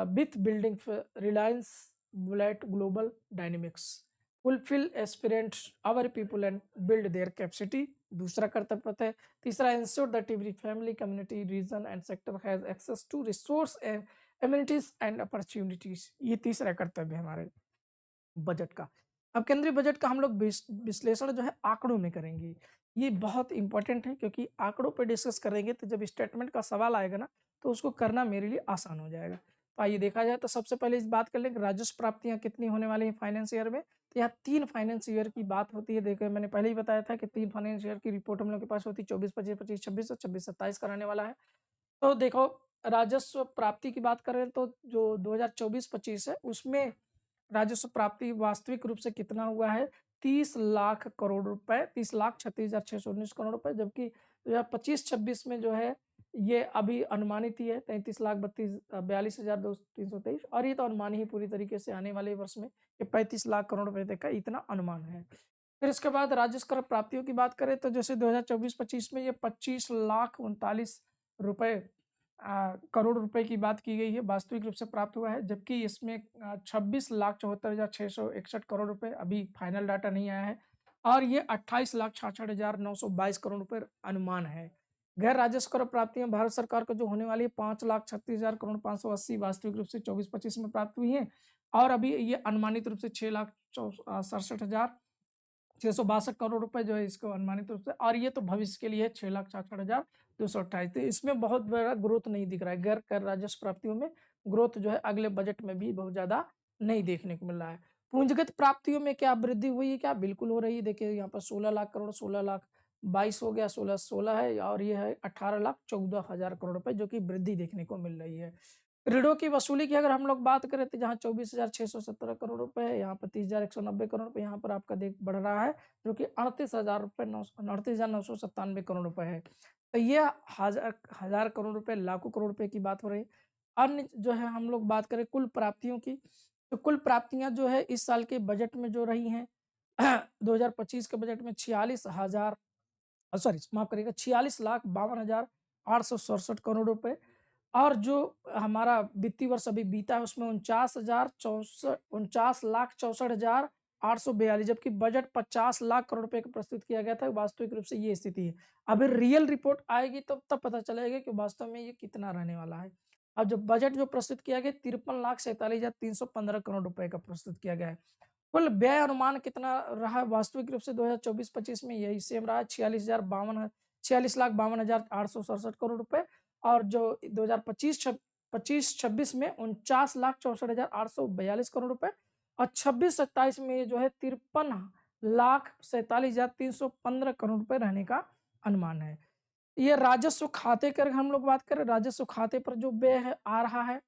with building reliance bullet global dynamics, fulfil aspirants our people and build their capacity. दूसरा कर्तव्य पथ है। तीसरा ensure that every family community region and sector has access to resource and amenities and opportunities. ये तीसरा कर्तव्य है हमारे बजट का। अब केंद्रीय बजट का हम लोग विश्लेषण जो है आंकड़ों में करेंगे। ये बहुत इंपॉर्टेंट है क्योंकि आंकड़ों पे डिस्कस करेंगे तो जब स्टेटमेंट का सवाल आएगा ना तो उसको करना मेरे लिए आसान हो जाएगा। तो आइए देखा जाए तो सबसे पहले इस बात कर लेंगे राजस्व प्राप्तियां कितनी होने वाली हैं फाइनेंस ईयर में। तो यहाँ 3 फाइनेंस ईयर की बात होती है। देखो मैंने पहले ही बताया था कि 3 फाइनेंस ईयर की रिपोर्ट हम लोग के पास होती है, 24-25, 25-26 और 26-27 कराने वाला है। तो देखो राजस्व प्राप्ति की बात करें तो जो 2024-25 है उसमें राजस्व प्राप्ति वास्तविक रूप से कितना हुआ है 30 लाख करोड़ रुपए, 30,36,619 करोड़ रुपए, जबकि 2025-26 में जो है ये अभी अनुमानित ही है 33,42,323 और ये तो अनुमान ही पूरी तरीके से आने वाले वर्ष में ये 35 लाख करोड़ रुपए तक का इतना अनुमान है। फिर इसके बाद राजस्व कर प्राप्तियों की बात करें तो जैसे 2024-25 में ये 25,39,00,000 रुपए करोड़ रुपए की बात की गई है वास्तविक रूप से प्राप्त हुआ है, जबकि इसमें 26,74,661 करोड़ रुपए अभी फाइनल डाटा नहीं आया है और ये 28,66,922 करोड़ रुपए अनुमान है। गैर राजस्व कर प्राप्तियां भारत सरकार को जो होने वाली है 5,36,0580 वास्तविक रूप से 24-25 में प्राप्त हुई है और अभी ये अनुमानित रूप से 6,67,662 करोड़ रुपए जो है इसको अनुमानित रूप से, और ये तो भविष्य के लिए 6,66,228। तो इसमें बहुत बड़ा ग्रोथ नहीं दिख रहा है। गैर कर राजस्व प्राप्तियों में ग्रोथ जो है अगले बजट में भी बहुत ज्यादा नहीं देखने को मिल रहा है। पूंजीगत प्राप्तियों में क्या वृद्धि हुई है? क्या बिल्कुल हो रही है। देखिए यहाँ पर 16 लाख करोड़, 16,22 हो गया, 16 है और ये है 18,14,000 करोड़ रुपए जो कि वृद्धि देखने को मिल रही है। ऋणों की वसूली की अगर हम लोग बात करें तो जहाँ 24,617 करोड़ रुपए है, यहाँ पर 30,190 करोड़ रुपए यहाँ पर आपका देख बढ़ रहा है जो कि 38,997 करोड़ रुपए है। तो ये हजार करोड़ रुपए, लाखों करोड़ रुपए की बात हो रही है। अन्य जो है हम लोग बात करें कुल प्राप्तियों की तो कुल प्राप्तियां जो है इस साल के बजट में जो रही हैं 2025 के बजट में 46,000 सॉरी माफ करिएगा 46,52,867 करोड़ रुपए और जो हमारा वित्तीय वर्ष अभी बीता है उसमें 49,64,842 जबकि बजट 50 लाख करोड़ रुपए का प्रस्तुत किया गया था। वास्तविक रूप से ये स्थिति है। अभी रियल रिपोर्ट आएगी तो तब पता चलेगा कि वास्तव में ये कितना रहने वाला है। अब जो बजट जो प्रस्तुत किया गया 53,47,315 करोड़ रुपए का प्रस्तुत किया गया है। कुल व्यय अनुमान कितना रहा वास्तविक रूप से 2024-25 में यही सेम रहा 46,52,867 करोड़ रुपए और जो 2025-26 में 49,64,842 करोड़ रुपए और 26-27 में जो है 53,47,315 करोड़ रुपए रहने का अनुमान है। ये राजस्व खाते कर हम लोग बात करें, राजस्व खाते पर जो व्यय है आ रहा है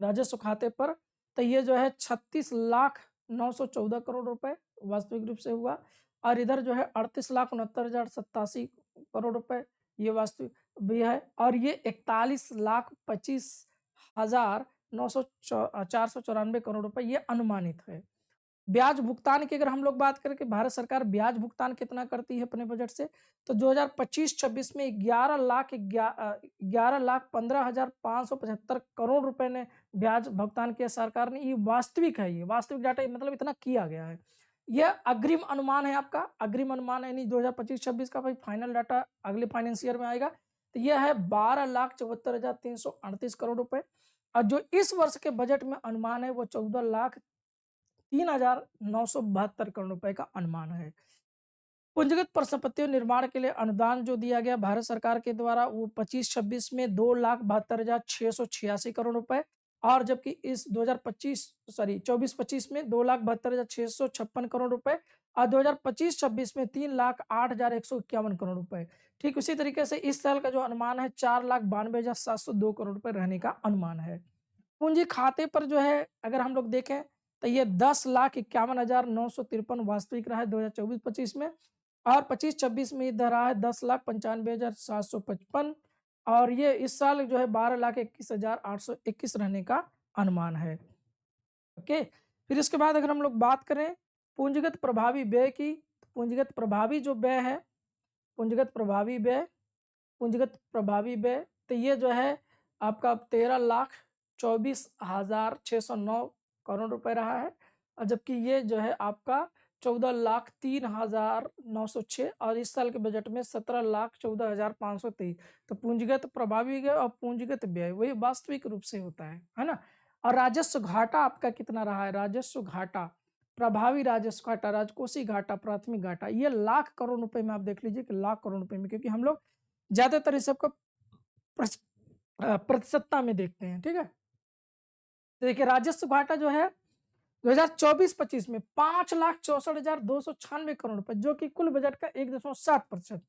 राजस्व खाते पर तो ये जो है 36,914 करोड़ रुपए वास्तविक रूप से हुआ और इधर जो है 38,69,087 करोड़ रुपए ये वास्तविक भी है और ये 41,25,494 करोड़ रुपए ये अनुमानित है। ब्याज भुगतान की अगर हम लोग बात करें कि भारत सरकार ब्याज भुगतान कितना करती है अपने बजट से तो 2025-26 में 11,15,575 करोड़ रुपए ने ब्याज भुगतान किया सरकार ने। ये वास्तविक है, ये वास्तविक डाटा मतलब इतना किया गया है। यह अग्रिम अनुमान है आपका, अग्रिम अनुमान है यानी 2025-26 का भाई फाइनल डाटा अगले फाइनेंस ईयर में आएगा। तो यह है 12,74,338 करोड़ रुपए और जो इस वर्ष के बजट में अनुमान है वो 14,03,972 करोड़ रुपए का अनुमान है। पूंजीगत परिसंपत्तियों निर्माण के लिए अनुदान जो दिया गया भारत सरकार के द्वारा वो 25-26 में 2,72,686 करोड़ रुपए और जबकि इस 24-25 में 2,72,656 करोड़ रुपए और 2025-26 में 3,08,151 करोड़ रुपए। ठीक उसी तरीके से इस साल का जो अनुमान है 4,92,702 करोड़ रुपए रहने का अनुमान है। पूंजी खाते पर जो है अगर हम लोग देखें तो ये 10,51,953 वास्तविक रहा है 2024-25 में, और 25-26 में इधर रहा है 10,95,755, और ये इस साल जो है 12,21,821 रहने का अनुमान है। ओके, फिर इसके बाद अगर हम लोग बात करें पूंजीगत प्रभावी व्यय की, तो पूंजीगत प्रभावी जो व्यय है, पूंजीगत प्रभावी व्यय, पूंजीगत प्रभावी व्यय, तो ये जो है आपका 13,24,609 करोड़ रुपए रहा है, और जबकि ये जो है आपका 14,03,906, और इस साल के बजट में 17,14,523। तो पूंजीगत प्रभावी व्यय और पूंजीगत व्यय वही वास्तविक रूप से होता है ना। और राजस्व घाटा आपका कितना रहा है, राजस्व घाटा, प्रभावी राजस्व घाटा, राजकोषीय घाटा, प्राथमिक घाटा, ये लाख करोड़ रुपए में आप देख लीजिए कि लाख करोड़ रुपए में, क्योंकि हम लोग ज्यादातर इस सबको प्रतिशतता में देखते हैं, ठीक है। तो देखिए राजस्व घाटा जो है 2024-25 में 5,64,296 करोड़ रुपए, जो कि कुल बजट का 1.7%।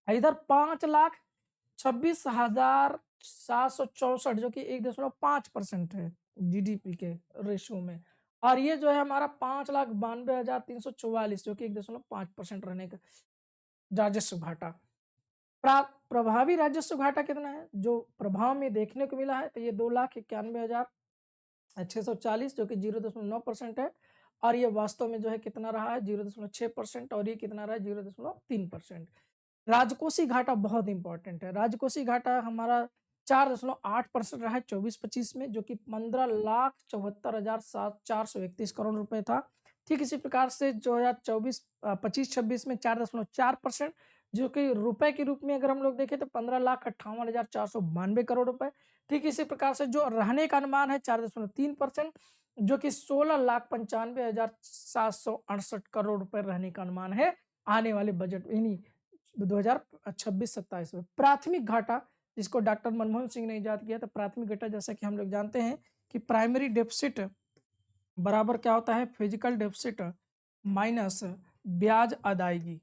इधर 5,26,764 जो कि 1.5% है जीडीपी के रेशियो में, और ये जो है हमारा 5,92,344 जो कि 1.5% रहने का राजस्व घाटा। प्रभावी राजस्व घाटा कितना है जो प्रभाव में देखने को मिला है, तो ये 2,91,640 जो कि 0.9% है, और ये वास्तव में जो है कितना रहा है 0.6%, और ये कितना रहा है 0.3%। राजकोषीय घाटा बहुत इंपॉर्टेंट है, राजकोषीय घाटा हमारा 4.8% रहा है 24-25 में, जो कि 15,74,431 करोड़ रुपए था। ठीक इसी प्रकार से 2024-25-26 में 4.4%, जो कि रुपए के रूप में अगर हम लोग देखें तो 15,58,492 करोड़ रुपए। ठीक इसी प्रकार से जो रहने का अनुमान है 4.3%, जो कि 16,95,768 करोड़ रुपए रहने का अनुमान है आने वाले बजट यानी 2026-27 में। प्राथमिक घाटा जिसको डॉक्टर मनमोहन सिंह ने इजाद किया था, प्राथमिक घाटा जैसा कि हम लोग जानते हैं कि प्राइमरी डेफिसिट बराबर क्या होता है, फिजिकल डेफिसिट माइनस ब्याज अदायगी।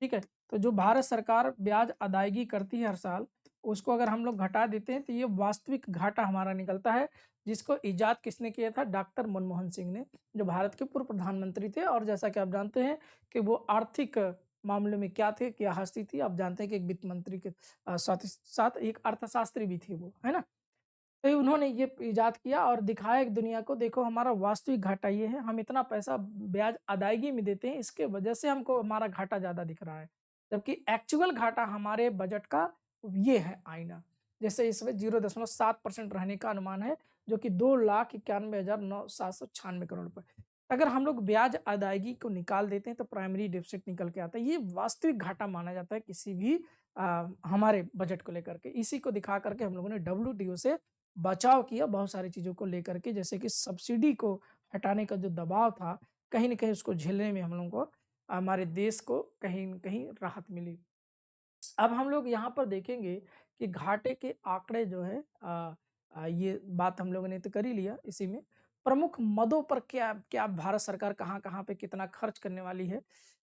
ठीक है, तो जो भारत सरकार ब्याज अदायगी करती है हर साल, उसको अगर हम लोग घटा देते हैं तो ये वास्तविक घाटा हमारा निकलता है, जिसको इजाद किसने किया था, डॉक्टर मनमोहन सिंह ने, जो भारत के पूर्व प्रधानमंत्री थे, और जैसा कि आप जानते हैं कि वो आर्थिक मामले में क्या थे, क्या हस्ती थी, आप जानते हैं कि एक वित्त मंत्री के साथ ही साथ एक अर्थशास्त्री भी थे वो, है ना। तो उन्होंने ये इजाद किया और दिखाया कि दुनिया को, देखो हमारा वास्तविक घाटा ये है, हम इतना पैसा ब्याज अदायगी में देते हैं, इसके वजह से हमको हमारा घाटा ज्यादा दिख रहा है, जबकि एक्चुअल घाटा हमारे बजट का ये है आईना। जैसे इसमें 0.7% रहने का अनुमान है, जो कि 2,91,796 करोड़ रुपए। अगर हम लोग ब्याज अदायगी को निकाल देते हैं तो प्राइमरी डेफिसिट निकल के आता है, ये वास्तविक घाटा माना जाता है किसी भी हमारे बजट को लेकर के। इसी को दिखा करके हम लोगों ने WTO से बचाव किया बहुत सारी चीज़ों को लेकर के, जैसे कि सब्सिडी को हटाने का जो दबाव था, कहीं न कहीं उसको झेलने में हम लोगों को, हमारे देश को कहीं न कहीं राहत मिली। अब हम लोग यहाँ पर देखेंगे कि घाटे के आंकड़े जो है ये बात हम लोगों ने तो कर ही लिया, इसी में प्रमुख मदों पर क्या क्या भारत सरकार कहाँ-कहाँ पे कितना खर्च करने वाली है,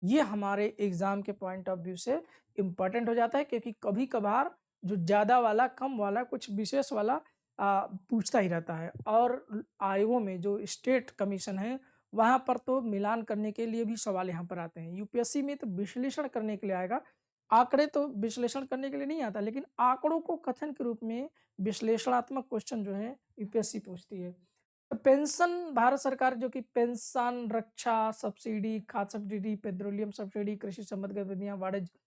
ये हमारे एग्ज़ाम के पॉइंट ऑफ व्यू से इम्पोर्टेंट हो जाता है, क्योंकि कभी-कभार जो ज़्यादा वाला, कम वाला, कुछ विशेष वाला पूछता ही रहता है, और आयोगों में जो स्टेट कमीशन है, वहाँ पर तो मिलान करने के लिए भी सवाल यहाँ पर आते हैं। यूपीएससी में तो विश्लेषण करने के लिए आएगा, आंकड़े तो विश्लेषण करने के लिए नहीं आता, लेकिन आंकड़ों को कथन के रूप में विश्लेषणात्मक क्वेश्चन जो है यूपीएससी पूछती है। तो पेंशन भारत सरकार जो कि पेंशन, रक्षा सब्सिडी, खाद्य सब्सिडी, पेट्रोलियम सब्सिडी, कृषि संबंध गतिविधियां, वाणिज्य,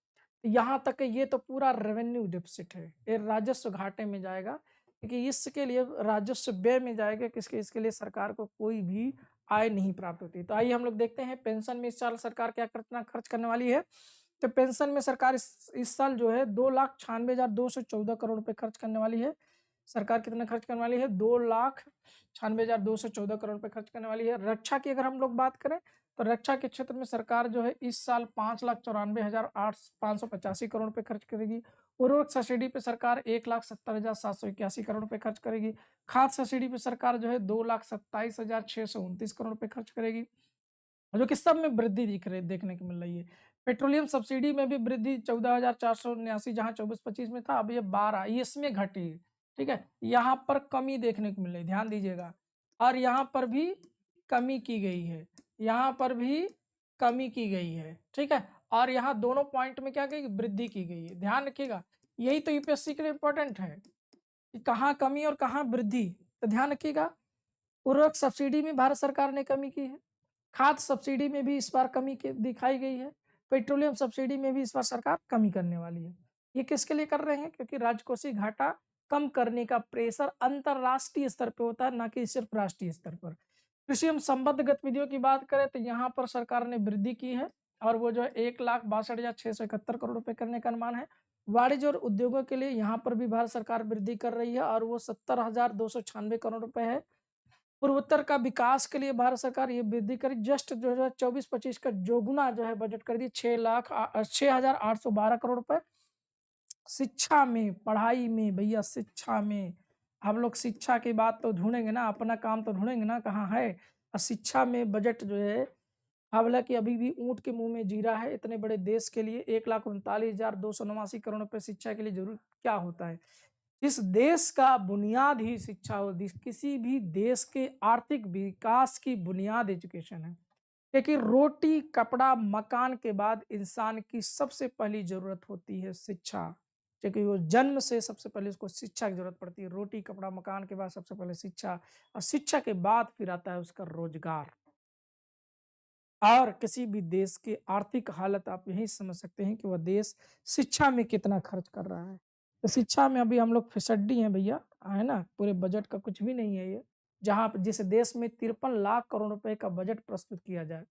यहाँ तक ये तो पूरा रेवेन्यू डिफिसिट है, ये राजस्व घाटे में जाएगा, क्योंकि इसके लिए राजस्व व्यय में जाएगा, किसके, इसके लिए सरकार को कोई भी आय नहीं प्राप्त होती। तो आइए हम लोग देखते हैं पेंशन में इस साल सरकार क्या कितना खर्च करने वाली है। तो पेंशन में सरकार इस साल जो है 2,96,214 करोड़ रुपए खर्च करने वाली है। सरकार कितना खर्च करने वाली है, 2,96,214 करोड़ रुपए खर्च करने वाली है। रक्षा की अगर हम लोग बात करें तो रक्षा के क्षेत्र में सरकार जो है इस साल 5,94,585 करोड़ रुपए खर्च करेगी। उर्वरक सब्सिडी पे सरकार 1,70,781 करोड़ रुपए खर्च करेगी। खाद्य सब्सिडी पे सरकार जो है 2,27,629 करोड़ रुपए खर्च करेगी, जो कि सब में वृद्धि देखने को मिल रही है। पेट्रोलियम सब्सिडी में भी वृद्धि 14,489 जहाँ 24-25 में था, अब ये 12 इसमें घटी है, ठीक है। यहाँ पर कमी देखने को मिल रही, ध्यान दीजिएगा। और यहाँ पर भी कमी की गई है, यहाँ पर भी कमी की गई है, ठीक है। और यहाँ दोनों पॉइंट में क्या की वृद्धि की गई है, ध्यान रखिएगा। यही तो यूपीएससी के लिए इंपॉर्टेंट है कि कहाँ कमी और कहाँ वृद्धि, तो ध्यान रखिएगा। उर्वरक सब्सिडी में भारत सरकार ने कमी की है, खाद्य सब्सिडी में भी इस बार कमी दिखाई गई है, पेट्रोलियम सब्सिडी में भी इस बार सरकार कमी करने वाली है। ये किसके लिए कर रहे हैं? क्योंकि राजकोषीय घाटा कम करने का प्रेशर अंतरराष्ट्रीय स्तर पे होता है, ना कि सिर्फ राष्ट्रीय स्तर पर। कृषि एवं संबद्ध गतिविधियों की बात करें तो यहाँ पर सरकार ने वृद्धि की है, और वो जो है 1,62,671 करोड़ रुपए करने का अनुमान है। वाणिज्य और उद्योगों के लिए यहाँ पर भी भारत सरकार वृद्धि कर रही है, और वो 70,296 करोड़ रुपए है। पूर्वोत्तर का विकास के लिए भारत सरकार ये वृद्धि करी, जस्ट जो है 24-25 का जोगुना जो है बजट कर दी, 6,0812 करोड़ रुपए। शिक्षा में, पढ़ाई में भैया, शिक्षा में हम लोग शिक्षा की बात तो ढूंढेंगे ना, अपना काम तो ढूंढेंगे ना, कहाँ है। और शिक्षा में बजट जो है, हालांकि अभी भी ऊंट के मुंह में जीरा है, इतने बड़े देश के लिए 1,39,289 करोड़ रुपए शिक्षा के लिए जरूर क्या होता है। इस देश का बुनियाद ही शिक्षा हो, किसी भी देश के आर्थिक विकास की बुनियाद एजुकेशन है। क्योंकि रोटी कपड़ा मकान के बाद इंसान की सबसे पहली जरूरत होती है शिक्षा, क्योंकि वो जन्म से सबसे पहले उसको शिक्षा की जरूरत पड़ती है। रोटी कपड़ा मकान के बाद सबसे पहले शिक्षा, और शिक्षा के बाद फिर आता है उसका रोजगार। और किसी भी देश की आर्थिक हालत आप यही समझ सकते हैं कि वह देश शिक्षा में कितना खर्च कर रहा है। तो शिक्षा में अभी हम लोग फिसड्डी हैं भैया, है ना, पूरे बजट का कुछ भी नहीं है ये। जहाँ जिस देश में 53 लाख करोड़ रुपए का बजट प्रस्तुत किया जाए,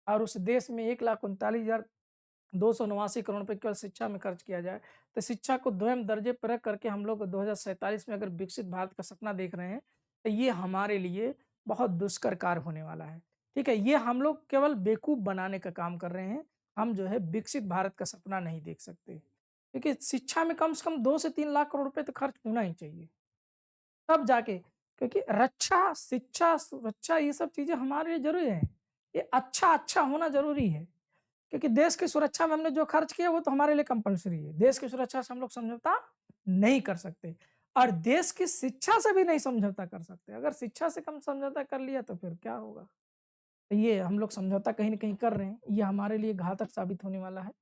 और उस देश में 1,39,289 करोड़ रुपए केवल शिक्षा में खर्च किया जाए, तो शिक्षा को द्वयम दर्जे पर रख करके हम लोग 2047 में अगर विकसित भारत का सपना देख रहे हैं, तो ये हमारे लिए बहुत दुष्कर कार्य होने वाला है। ठीक है, ये हम लोग केवल बेवकूफ बनाने का काम कर रहे हैं, हम जो है विकसित भारत का सपना नहीं देख सकते। क्योंकि शिक्षा में कम से कम 2 से 3 लाख करोड़ रुपए तो खर्च होना ही चाहिए, तब जाके। क्योंकि रक्षा, शिक्षा, सुरक्षा ये सब चीजें हमारे लिए जरूरी है। ये अच्छा अच्छा होना जरूरी है, क्योंकि देश की सुरक्षा में हमने जो खर्च किया वो तो हमारे लिए कंपलसरी है। देश की सुरक्षा से हम लोग समझौता नहीं कर सकते, और देश की शिक्षा से भी नहीं समझौता कर सकते। अगर शिक्षा से कम समझौता कर लिया तो फिर क्या होगा। तो ये हम लोग समझौता कहीं ना कहीं कर रहे हैं, ये हमारे लिए घातक साबित होने वाला है।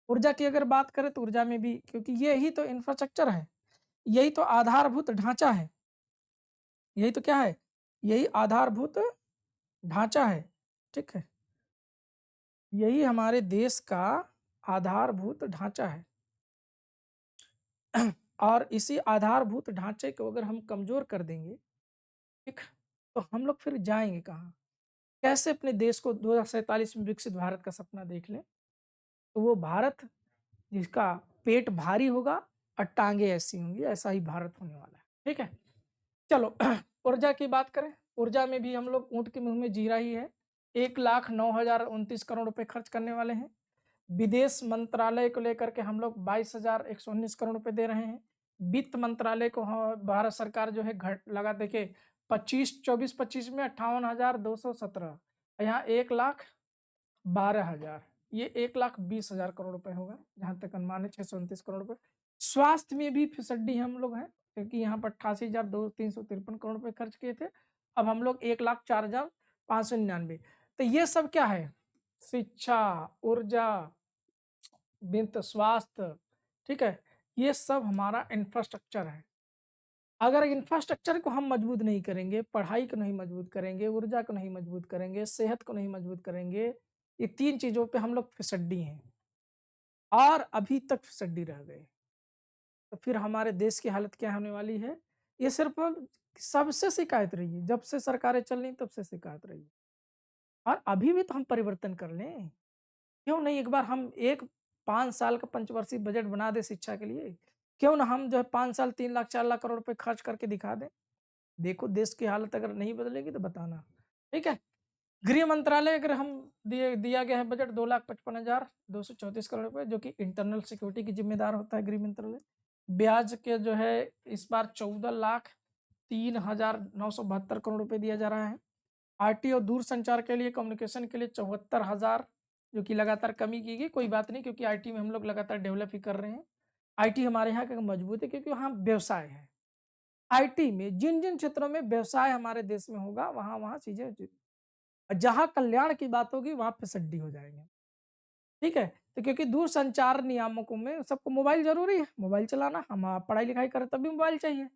ऊर्जा की अगर बात करें तो ऊर्जा में भी, क्योंकि ये ही तो इंफ्रास्ट्रक्चर है, यही तो आधारभूत ढांचा है, यही तो क्या है, यही आधारभूत ढांचा है, ठीक है। यही हमारे देश का आधारभूत ढांचा है। और इसी आधारभूत ढांचे को अगर हम कमजोर कर देंगे, ठीक, तो हम लोग फिर जाएंगे कहाँ, कैसे अपने देश को 2047 में विकसित भारत का सपना देख लें। तो वो भारत जिसका पेट भारी होगा और टांगे ऐसी होंगी, ऐसा ही भारत होने वाला है, ठीक है। चलो ऊर्जा की बात करें, ऊर्जा में भी हम लोग ऊंट के मुंह में जीरा ही है। 1,09,029 करोड़ रुपए खर्च करने वाले हैं। विदेश मंत्रालय को लेकर के हम लोग 22,119 करोड़ रुपए दे रहे हैं। वित्त मंत्रालय को भारत सरकार जो है घट लगा देखे 24-25 में 58,217, यहाँ 1,12,000, ये 1,20,000 करोड़ रुपए होगा जहां तक अनुमान है, 629 करोड़ रुपए। स्वास्थ्य में भी फिसड्डी हम लोग हैं, क्योंकि यहाँ पर 88,353 करोड़ रुपए खर्च किए थे, अब हम लोग 1,04,599। तो ये सब क्या है, शिक्षा, ऊर्जा, वित्त, स्वास्थ्य, ठीक है, ये सब हमारा इंफ्रास्ट्रक्चर है। अगर इंफ्रास्ट्रक्चर को हम मजबूत नहीं करेंगे, पढ़ाई को नहीं मजबूत करेंगे, ऊर्जा को नहीं मजबूत करेंगे, सेहत को नहीं मजबूत करेंगे, ये 3 चीजों पे हम लोग फिसड्डी हैं और अभी तक फिसड्डी रह गए, तो फिर हमारे देश की हालत क्या होने वाली है। ये सिर्फ सबसे शिकायत रही है, जब से सरकारें चल रही तब से शिकायत रही है, और अभी भी तो हम परिवर्तन कर लें। क्यों नहीं एक बार हम एक 5 साल का पंचवर्षीय बजट बना दे शिक्षा के लिए, क्यों ना हम जो है 5 साल 3 लाख 4 लाख करोड़ रुपए खर्च करके दिखा दें। देखो देश की हालत अगर नहीं बदलेगी तो बताना, ठीक है। गृह मंत्रालय अगर हम दिया गया है बजट 2,55,234 करोड़ रुपए, जो कि इंटरनल सिक्योरिटी की जिम्मेदार होता है गृह मंत्रालय। ब्याज के जो है इस बार 14,03,972 करोड़ रुपए दिया जा रहा है। आरटी और दूरसंचार के लिए, कम्युनिकेशन के लिए 74,000 जो कि लगातार कमी की गई, कोई बात नहीं क्योंकि आईटी में हम लोग लगातार डेवलप ही कर रहे हैं। आईटी हमारे यहाँ का मजबूत है क्योंकि वहाँ व्यवसाय है। आईटी में जिन-जिन क्षेत्रों में व्यवसाय हमारे देश में होगा, वहाँ-वहाँ चीज़ें ज जहाँ कल्याण की बात होगी, वहाँ फिसड्डी हो जाएँगे। ठीक है? तो क्योंकि दूरसंचार नियामकों में सबको मोबाइल ज़रूरी है, मोबाइल चलाना, हम आप पढ़ाई-लिखाई करें तब भी मोबाइल चाहिए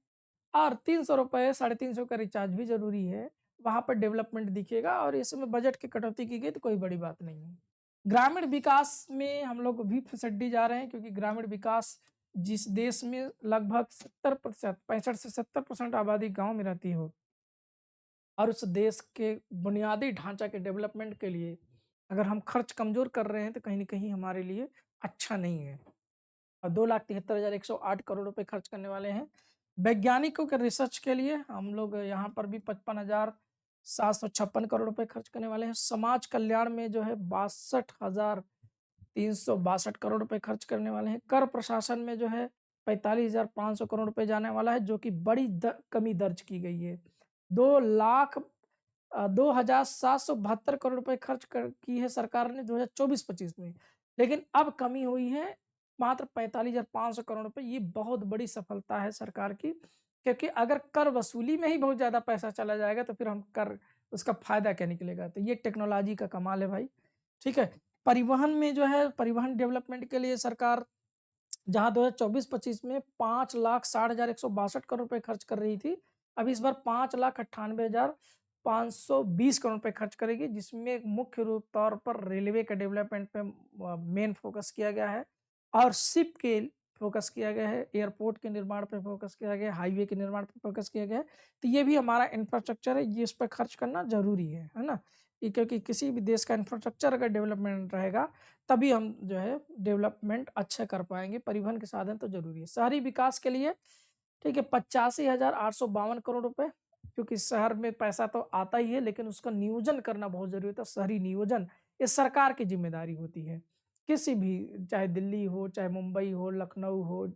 और ₹300 ₹350 का रिचार्ज भी ज़रूरी है। वहाँ पर डेवलपमेंट दिखेगा और इसमें बजट की कटौती की गई तो कोई बड़ी बात नहीं है। ग्रामीण विकास में हम लोग भी फिसड्डी जा रहे हैं क्योंकि ग्रामीण विकास जिस देश में लगभग 70% 65 से 70% आबादी गाँव में रहती हो और उस देश के बुनियादी ढाँचा के डेवलपमेंट के लिए अगर हम खर्च कमज़ोर कर रहे हैं तो कहीं न कहीं हमारे लिए अच्छा नहीं है। और 2,73,108 करोड़ रुपए खर्च करने वाले हैं। वैज्ञानिकों के रिसर्च के लिए हम लोग यहाँ पर भी 55,756 करोड़ रुपए खर्च करने वाले हैं। समाज कल्याण में जो है 62,362 करोड़ रुपए खर्च करने वाले हैं। कर प्रशासन में जो है 45,500 करोड़ रुपए जाने वाला है जो कि बड़ी कमी दर्ज की गई है। 2,772 करोड़ रुपए खर्च की है सरकार ने 2024-25 में, लेकिन अब कमी हुई है मात्र 45,500 करोड़ रुपए। ये बहुत बड़ी सफलता है सरकार की, क्योंकि अगर कर वसूली में ही बहुत ज़्यादा पैसा चला जाएगा तो फिर हम कर उसका फ़ायदा क्या निकलेगा? तो ये टेक्नोलॉजी का कमाल है भाई, ठीक है? परिवहन में जो है परिवहन डेवलपमेंट के लिए सरकार जहाँ 2024-25 में 5,60,162 करोड़ रुपए खर्च कर रही थी, अब इस बार 5,98,520 करोड़ रुपए खर्च करेगी, जिसमें मुख्य रूप तौर पर रेलवे के डेवलपमेंट पे मेन फ़ोकस किया गया है और शिप के फ़ोकस किया गया है, एयरपोर्ट के निर्माण पे फ़ोकस किया गया है, हाईवे के निर्माण पे फ़ोकस किया गया है। तो ये भी हमारा इंफ्रास्ट्रक्चर है, ये इस पे खर्च करना ज़रूरी है ना? ये क्योंकि किसी भी देश का इंफ्रास्ट्रक्चर अगर डेवलपमेंट रहेगा तभी हम जो है डेवलपमेंट अच्छा कर पाएँगे, परिवहन के साधन तो ज़रूरी है। शहरी विकास के लिए ठीक है 85,852 करोड़ रुपए क्योंकि शहर में पैसा तो आता ही है लेकिन उसका नियोजन करना बहुत ज़रूरी होता है, शहरी नियोजन ये सरकार की ज़िम्मेदारी होती है। किसी भी चाहे दिल्ली हो, चाहे मुंबई हो, लखनऊ हो,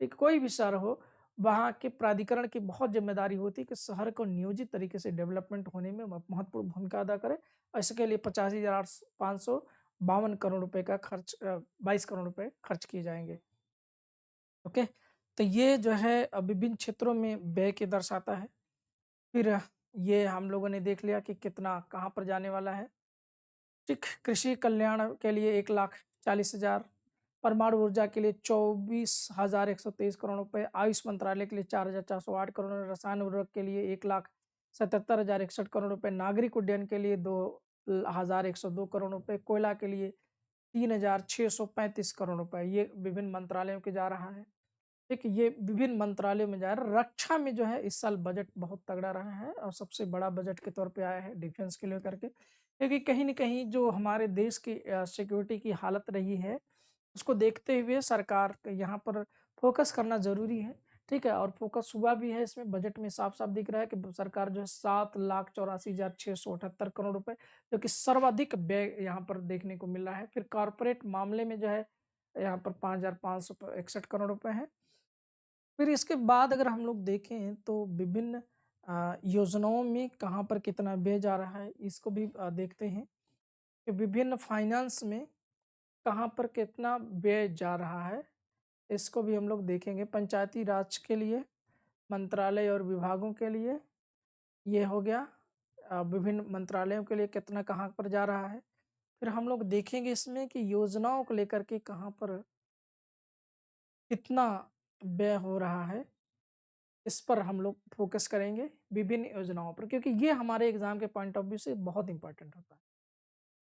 ठीक कोई भी शहर हो, वहाँ के प्राधिकरण की बहुत ज़िम्मेदारी होती है कि शहर को नियोजित तरीके से डेवलपमेंट होने में महत्वपूर्ण भूमिका अदा करे। इसके लिए 50,552 करोड़ रुपए का खर्च 22 करोड़ रुपए खर्च किए जाएँगे। ओके? तो ये जो है विभिन्न क्षेत्रों में व्यय के दर्शाता है। फिर ये हम लोगों ने देख लिया कि कितना कहाँ पर जाने वाला है। ठीक, कृषि कल्याण के लिए 1,40,000 परमाणु ऊर्जा के लिए 24,123 करोड़ रुपए, आयुष मंत्रालय के लिए 4,408 करोड़, रसायन उर्वरक के लिए 1,77,061 करोड़ रुपए, नागरिक उड्डयन के लिए 2,102 करोड़ रुपए, कोयला के लिए 3,635 करोड़ रुपए, ये विभिन्न मंत्रालयों के जा रहा है। ठीक, ये विभिन्न मंत्रालयों में जा रहा है। रक्षा में जो है इस साल बजट बहुत तगड़ा रहा है और सबसे बड़ा बजट के तौर पे आया है डिफेंस के लेकर के। क्योंकि कहीं न कहीं जो हमारे देश की सिक्योरिटी की हालत रही है, उसको देखते हुए सरकार को यहाँ पर फ़ोकस करना ज़रूरी है, ठीक है? और फ़ोकस हुआ भी है इसमें बजट में साफ-साफ दिख रहा है कि सरकार जो है 7,84,678 करोड़ रुपए जो कि सर्वाधिक व्यय यहाँ पर देखने को मिल रहा है। फिर कॉर्पोरेट मामले में जो है यहाँ पर 5,561 करोड़ रुपए है। फिर इसके बाद अगर हम लोग देखें तो विभिन्न योजनाओं में कहाँ पर कितना व्यय जा रहा है इसको भी देखते हैं कि विभिन्न फाइनेंस में कहाँ पर कितना व्यय जा रहा है इसको भी हम लोग देखेंगे। पंचायती राज के लिए मंत्रालय और विभागों के लिए ये हो गया। विभिन्न मंत्रालयों के लिए कितना कहाँ पर जा रहा है। फिर हम लोग देखेंगे इसमें कि योजनाओं को लेकर के कहाँ पर कितना व्यय हो रहा है। इस पर हम लोग फ़ोकस करेंगे, विभिन्न योजनाओं पर क्योंकि ये हमारे एग्ज़ाम के पॉइंट ऑफ व्यू से बहुत इम्पोर्टेंट होता है।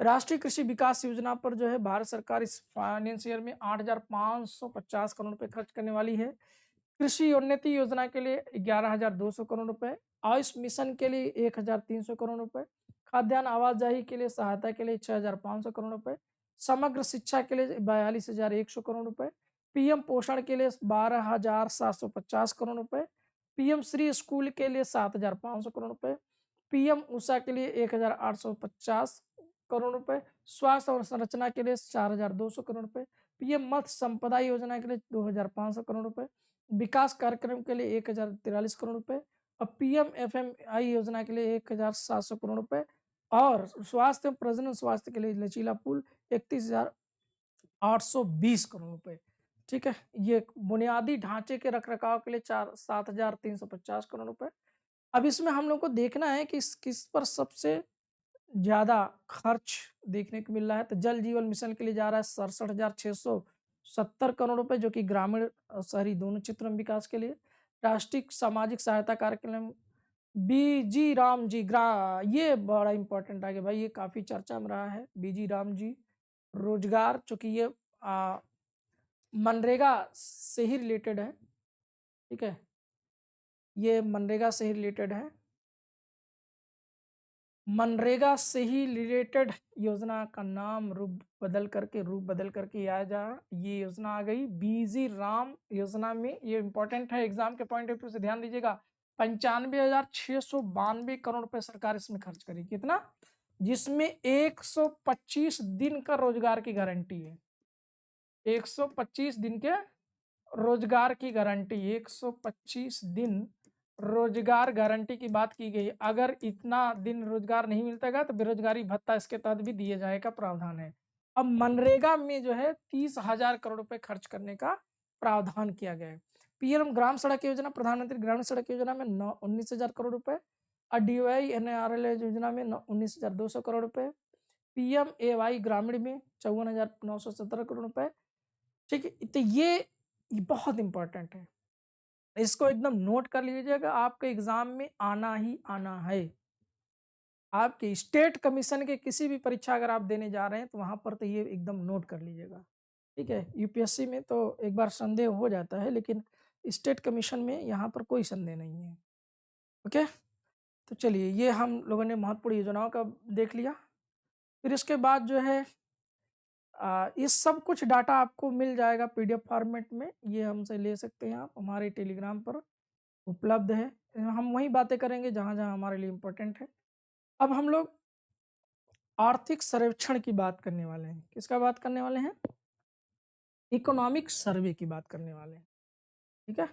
राष्ट्रीय कृषि विकास योजना पर जो है भारत सरकार इस फाइनेंस ईयर में 8,550 करोड़ रुपए खर्च करने वाली है। कृषि उन्नति योजना के लिए 11,200 करोड़ रुपए, आयुष मिशन के लिए 1,300 करोड़ रुपए, खाद्यान्न आवाजाही के लिए सहायता के लिए 6,500 करोड़ रुपए, समग्र शिक्षा के लिए 42,100 करोड़ रुपए, पीएम पोषण के लिए 12,750 करोड़ रुपए, पीएम श्री स्कूल के लिए 7,500 करोड़ रुपए, पीएम ऊषा के लिए 1,850 करोड़ रुपए, स्वास्थ्य और संरचना के लिए 4,200 करोड़ रुपए, पीएम मत्स्य संपदा योजना के लिए 2,500 करोड़ रुपए, विकास कार्यक्रम के लिए 1,043 करोड़ रुपए और पीएम एफएमआई योजना के लिए 1,700 करोड़ रुपए और स्वास्थ्य एवं प्रजनन स्वास्थ्य के लिए लचीला पुल 31,820 करोड़ रुपए। ठीक है, ये बुनियादी ढांचे के रखरखाव के लिए 7,350 करोड़ रुपए। अब इसमें हम लोग को देखना है कि किस पर सबसे ज़्यादा खर्च देखने को मिल रहा है। तो जल जीवन मिशन के लिए जा रहा है 67,670 करोड़ रुपए, जो कि ग्रामीण और शहरी दोनों क्षेत्रों में विकास के लिए। राष्ट्रीय सामाजिक सहायता कार्यक्रम बीजी राम जी ग्रा ये बड़ा इंपॉर्टेंट आ गया भाई, ये काफ़ी चर्चा में रहा है। बीजी राम जी रोजगार, चूँकि ये मनरेगा से ही रिलेटेड है। ठीक है, ये मनरेगा से ही रिलेटेड है। मनरेगा से ही रिलेटेड योजना का नाम रूप बदल करके आ जा ये योजना आ गई बीजी राम योजना में। ये इंपॉर्टेंट है, एग्जाम के पॉइंट ऑफ व्यू से ध्यान दीजिएगा। 95,692 करोड़ रुपए सरकार इसमें खर्च करी। कितना? जिसमें 125 दिन का रोजगार की गारंटी है। 125 दिन के रोजगार की गारंटी, 125 दिन रोजगार गारंटी की बात की गई। अगर इतना दिन रोजगार नहीं मिलता है तो बेरोजगारी भत्ता इसके तहत भी दिए जाने का प्रावधान है। अब मनरेगा में जो है 30,000 करोड़ रुपए खर्च करने का प्रावधान किया गया है। पीएम ग्राम सड़क योजना, प्रधानमंत्री ग्रामीण सड़क योजना में 19,000 करोड़ रुपए। और DYNRL योजना में 19,200 करोड़ रुपए। PMAY ग्रामीण में 54,917 करोड़ रुपए। ठीक है, तो ये बहुत इंपॉर्टेंट है, इसको एकदम नोट कर लीजिएगा, आपके एग्जाम में आना ही आना है। आपके स्टेट कमीशन के किसी भी परीक्षा अगर आप देने जा रहे हैं तो वहां पर तो ये एकदम नोट कर लीजिएगा। ठीक है, यूपीएससी में तो एक बार संदेह हो जाता है, लेकिन स्टेट कमीशन में यहाँ पर कोई संदेह नहीं है। ओके, तो चलिए, ये हम लोगों ने महत्वपूर्ण योजनाओं का देख लिया। फिर इसके बाद जो है ये सब कुछ डाटा आपको मिल जाएगा PDF फॉर्मेट में। ये हमसे ले सकते हैं आप, हमारे टेलीग्राम पर उपलब्ध है। हम वही बातें करेंगे जहाँ जहाँ हमारे लिए इम्पोर्टेंट है। अब हम लोग आर्थिक सर्वेक्षण की बात करने वाले हैं। किसका बात करने वाले हैं? इकोनॉमिक सर्वे की बात करने वाले हैं। ठीक है,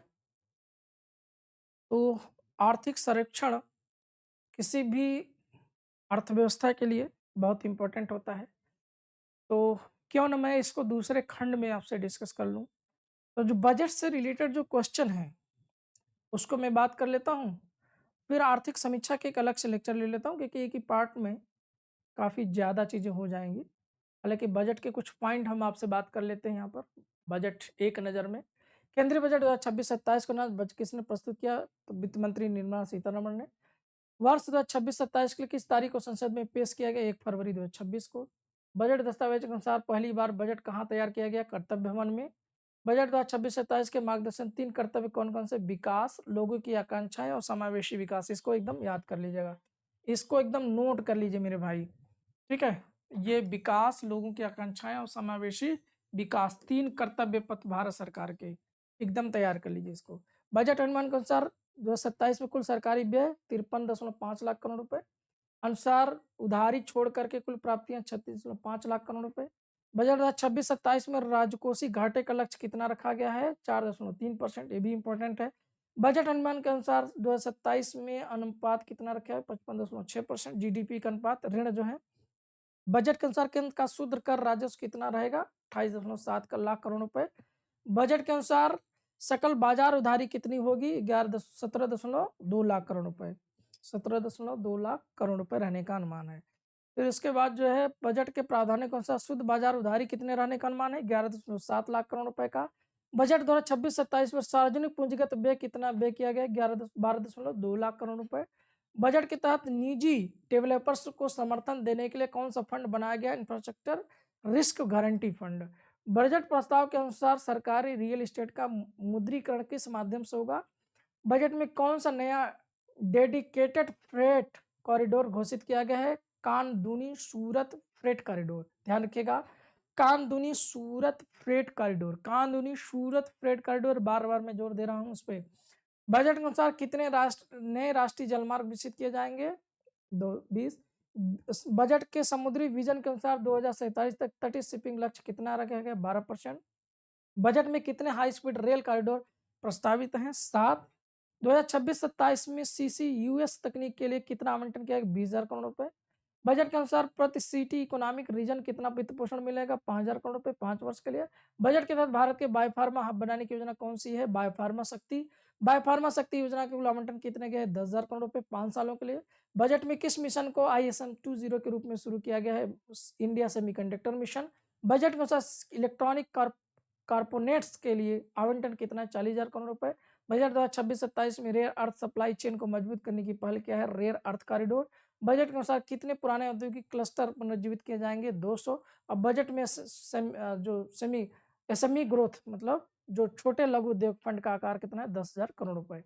तो आर्थिक सर्वेक्षण किसी भी अर्थव्यवस्था के लिए बहुत इंपॉर्टेंट होता है। तो क्यों ना मैं इसको दूसरे खंड में आपसे डिस्कस कर लूँ। तो जो बजट से रिलेटेड जो क्वेश्चन है उसको मैं बात कर लेता हूँ, फिर आर्थिक समीक्षा के एक अलग से लेक्चर ले लेता हूँ, क्योंकि एक ही पार्ट में काफ़ी ज़्यादा चीज़ें हो जाएंगी। हालांकि बजट के कुछ पॉइंट हम आपसे बात कर लेते हैं यहाँ पर। बजट एक नज़र में, केंद्रीय बजट 2026-27 को ना किसने प्रस्तुत किया? तो वित्त मंत्री निर्मला सीतारमण ने। वर्ष 2026-27 के लिए किस तारीख को संसद में पेश किया गया? 1 फरवरी 2026 को। बजट दस्तावेज के अनुसार पहली बार बजट कहाँ तैयार किया गया? कर्तव्य भवन में। बजट 2026-27 के मार्गदर्शन 3 कर्तव्य कौन कौन से? विकास, लोगों की आकांक्षाएं और समावेशी विकास। इसको एकदम याद कर लीजिएगा, इसको एकदम नोट कर लीजिए मेरे भाई। ठीक है, ये विकास, लोगों की आकांक्षाएं और समावेशी विकास, 3 कर्तव्य पथ भारत सरकार के, एकदम तैयार कर लीजिए इसको। बजट अनुमान के अनुसार 2027 में कुल सरकारी व्यय 53.5 लाख करोड़ रुपए। अनुसार उधारी छोड़ करके कुल प्राप्तियां 36.5 लाख करोड़ रुपए। बजट 2026-27 में राजकोषीय घाटे का लक्ष्य कितना रखा गया है? 4.3%। ये भी इंपॉर्टेंट है। बजट अनुमान के अनुसार 2027 में अनुपात कितना रखा है? 55.6% GDP का अनुपात। ऋण जो है बजट के अनुसार केंद्र का शुद्ध कर राजस्व कितना रहेगा? 28.7 लाख करोड़ रुपए। बजट के अनुसार सकल बाजार उधारी कितनी होगी? 17.2 लाख करोड़ रुपए। 17.2 लाख करोड़ रुपए रहने का अनुमान है। फिर इसके बाद जो है बजट के प्रावधानों के अनुसार शुद्ध बाजार उधारी कितने रहने का अनुमान है? 11.7 लाख करोड़ रुपए का। बजट 2026-27 में सार्वजनिक पूंजीगत व्यय कितना व्यय किया गया? 12.2 लाख करोड़ रुपए। बजट के तहत निजी डेवलपर्स को समर्थन देने के लिए कौन सा फंड बनाया गया? Infrastructure risk guarantee fund. Budget प्रस्ताव के अनुसार सरकारी रियल एस्टेट का मुद्रीकरण किस माध्यम से होगा? बजट में कौन सा नया डेडिकेटेड फ्रेट कॉरिडोर घोषित किया गया है? कानदूनी सूरत फ्रेट कॉरिडोर। ध्यान रखिएगा, कानदूनी सूरत फ्रेट कॉरिडोर, कानदूनी सूरत फ्रेट कॉरिडोर, बार बार मैं जोर दे रहा हूं उस पर। बजट के अनुसार कितने नए राष्ट्रीय जलमार्ग विकसित किए जाएंगे? 20। बजट के समुद्री विजन के अनुसार 2047 तक तटीय शिपिंग लक्ष्य कितना रखा गया? 12%। बजट में कितने हाई स्पीड रेल कॉरिडोर प्रस्तावित हैं? 7। 2026-27 में CCUS तकनीक के लिए कितना आवंटन किया? 20,000 करोड़ रुपए। बजट के अनुसार प्रति सिटी इकोनॉमिक रीजन कितना वित्त पोषण मिलेगा? 5,000 करोड़ रुपए 5 वर्ष के लिए। बजट के तहत भारत के बायोफार्मा हब बनाने की योजना कौन-सी है? बायोफार्मा शक्ति। बायोफार्मा शक्ति योजना के कुल आवंटन कितने के हैं? 10,000 करोड़ रुपए 5 सालों के लिए। बजट में किस मिशन को ISM 20 के रूप में शुरू किया गया है? India semiconductor mission. बजट के अनुसार इलेक्ट्रॉनिक कार्पोनेट्स के लिए आवंटन कितना है? 40,000 करोड़ रुपए। बजट 2026-27 में रेयर अर्थ सप्लाई चेन को मजबूत करने की पहल क्या है? Rare earth corridor. बजट के अनुसार कितने पुराने औद्योगिक क्लस्टर पुनर्जीवित किए जाएंगे? 200। अब बजट में जो एसएमई ग्रोथ मतलब जो छोटे लघु उद्योग फंड का आकार कितना है? 10,000 करोड़ रुपए।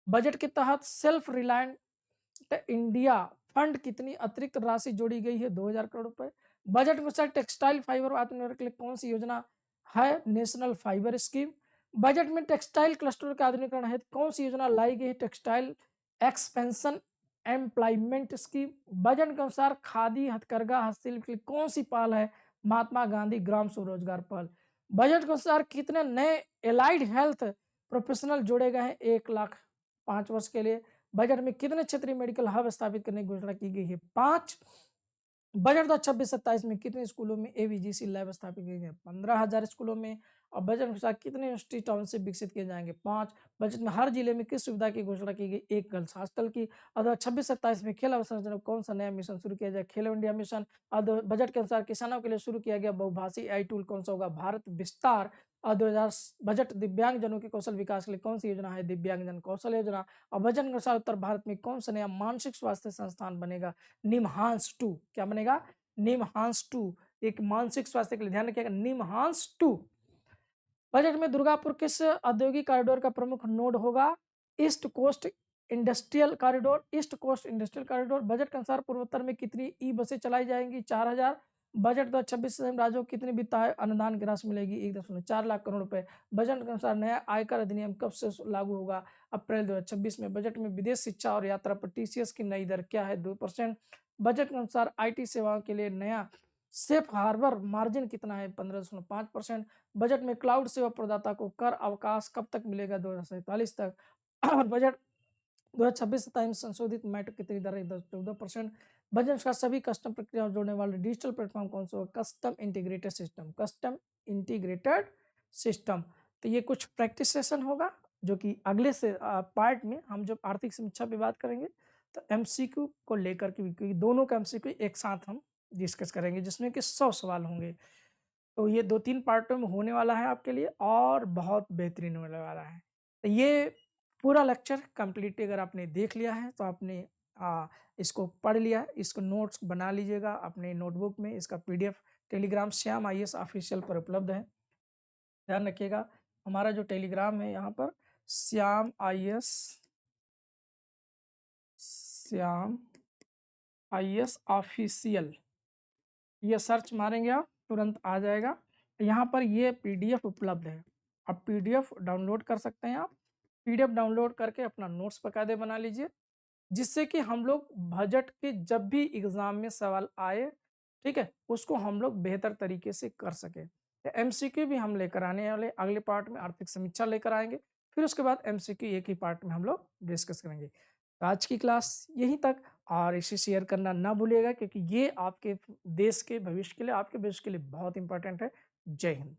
बजट के तहत सेल्फ रिलायंट इंडिया फंड कितनी अतिरिक्त राशि जोड़ी गई है? 2,000 करोड़ रुपए। बजट में सर टेक्सटाइल फाइबर आत्मनिर्भर के लिए कौन सी योजना है? National fibre scheme. बजट में टेक्सटाइल क्लस्टर के आधुनिकीकरण है कौन सी योजना लाई गई है? Textile expansion employment scheme. Budget के अनुसार खादी हथकरघा हस्तशिल्प के लिए कौन सी पहल है? महात्मा गांधी ग्राम स्वरोजगार पहल। बजट के अनुसार कितने नए एलाइड हेल्थ प्रोफेशनल जोड़े गए हैं? 1 लाख 5 वर्ष के लिए। बजट में कितने क्षेत्रीय मेडिकल हब स्थापित करने की घोषणा की गई है? 5। बजट 2026-27 में कितने स्कूलों में एवीजीसी लैब स्थापित किए गए? 15,000 स्कूलों में। और बजट के अनुसार कितने यूनिवर्सिटी टाउनशिप विकसित किए जाएंगे? 5। बजट में हर जिले में किस सुविधा की घोषणा की गई? एक गर्ल्स हॉस्टल की। और 26-27 में खेल अवसंरचना कौन सा नया मिशन शुरू किया जाए? खेलो इंडिया मिशन। और बजट के अनुसार किसानों के लिए शुरू किया गया बहुभाषी AI टूल कौन सा होगा? भारत विस्तार। और 2000 बजट दिव्यांगजनों के कौशल विकास के लिए कौन सी योजना है? दिव्यांगजन कौशल योजना। और बजट के अनुसार उत्तर भारत में कौन सा नया मानसिक स्वास्थ्य संस्थान बनेगा? निमहांस 2। क्या बनेगा? निमहांस 2। एक मानसिक स्वास्थ्य के लिए ध्यान रखिएगा, निमहांस 2। बजट में दुर्गापुर किस औद्योगिक कॉरिडोर का प्रमुख नोड होगा? East coast industrial corridor. East coast industrial corridor. Budget के अनुसार पूर्वोत्तर में कितनी ई बसें चलाई जाएंगी? 4,000। बजट 2026 से राज्यों को कितनी वित्त अनुदान की राशि मिलेगी? 1.4 लाख करोड़ रुपए। बजट के अनुसार नया आयकर अधिनियम कब से लागू होगा? अप्रैल 2026 में। बजट में विदेश शिक्षा और यात्रा पर TCS की नई दर क्या है? 2%। बजट के अनुसार IT सेवाओं के लिए नया सेफ हार्बर मार्जिन कितना है? 15.5%। बजट में क्लाउड सेवा प्रदाता को कर अवकाश कब तक मिलेगा? 2047 तक। और बजट 2026-27 में संशोधित मैट कितनी दर है? 14%। बजट का सभी कस्टम प्रक्रिया जोड़ने वाले डिजिटल प्लेटफॉर्म कौन सा होगा? Custom integrated system. Custom integrated system. तो ये कुछ प्रैक्टिस सेशन होगा जो कि अगले से पार्ट में हम जब आर्थिक समीक्षा पे बात करेंगे तो MCQ को लेकर के, क्योंकि दोनों का MCQ एक साथ हम डिस्कस करेंगे जिसमें कि 100 सवाल होंगे। तो ये 2-3 पार्टों में होने वाला है आपके लिए और बहुत बेहतरीन होने वाला है। तो ये पूरा लेक्चर कंप्लीटली अगर आपने देख लिया है तो आपने इसको पढ़ लिया, इसको नोट्स बना लीजिएगा अपने नोटबुक में। इसका PDF Telegram Shyam IAS official पर उपलब्ध है। ध्यान रखिएगा हमारा जो टेलीग्राम है यहाँ पर श्याम IAS ऑफिशियल, ये सर्च मारेंगे आप तुरंत आ जाएगा। यहाँ पर ये PDF उपलब्ध है, आप PDF डाउनलोड कर सकते हैं। आप PDF डाउनलोड करके अपना नोट्स बकायदे बना लीजिए, जिससे कि हम लोग बजट के जब भी एग्जाम में सवाल आए, ठीक है, उसको हम लोग बेहतर तरीके से कर सके। MCQ भी हम लेकर आने वाले अगले पार्ट में, आर्थिक समीक्षा लेकर आएंगे, फिर उसके बाद MCQ एक ही पार्ट में हम लोग डिस्कस करेंगे। तो आज की क्लास यहीं तक, और इसे शेयर करना ना भूलिएगा क्योंकि ये आपके देश के भविष्य के लिए, आपके भविष्य के लिए बहुत इंपॉर्टेंट है। जय हिंद।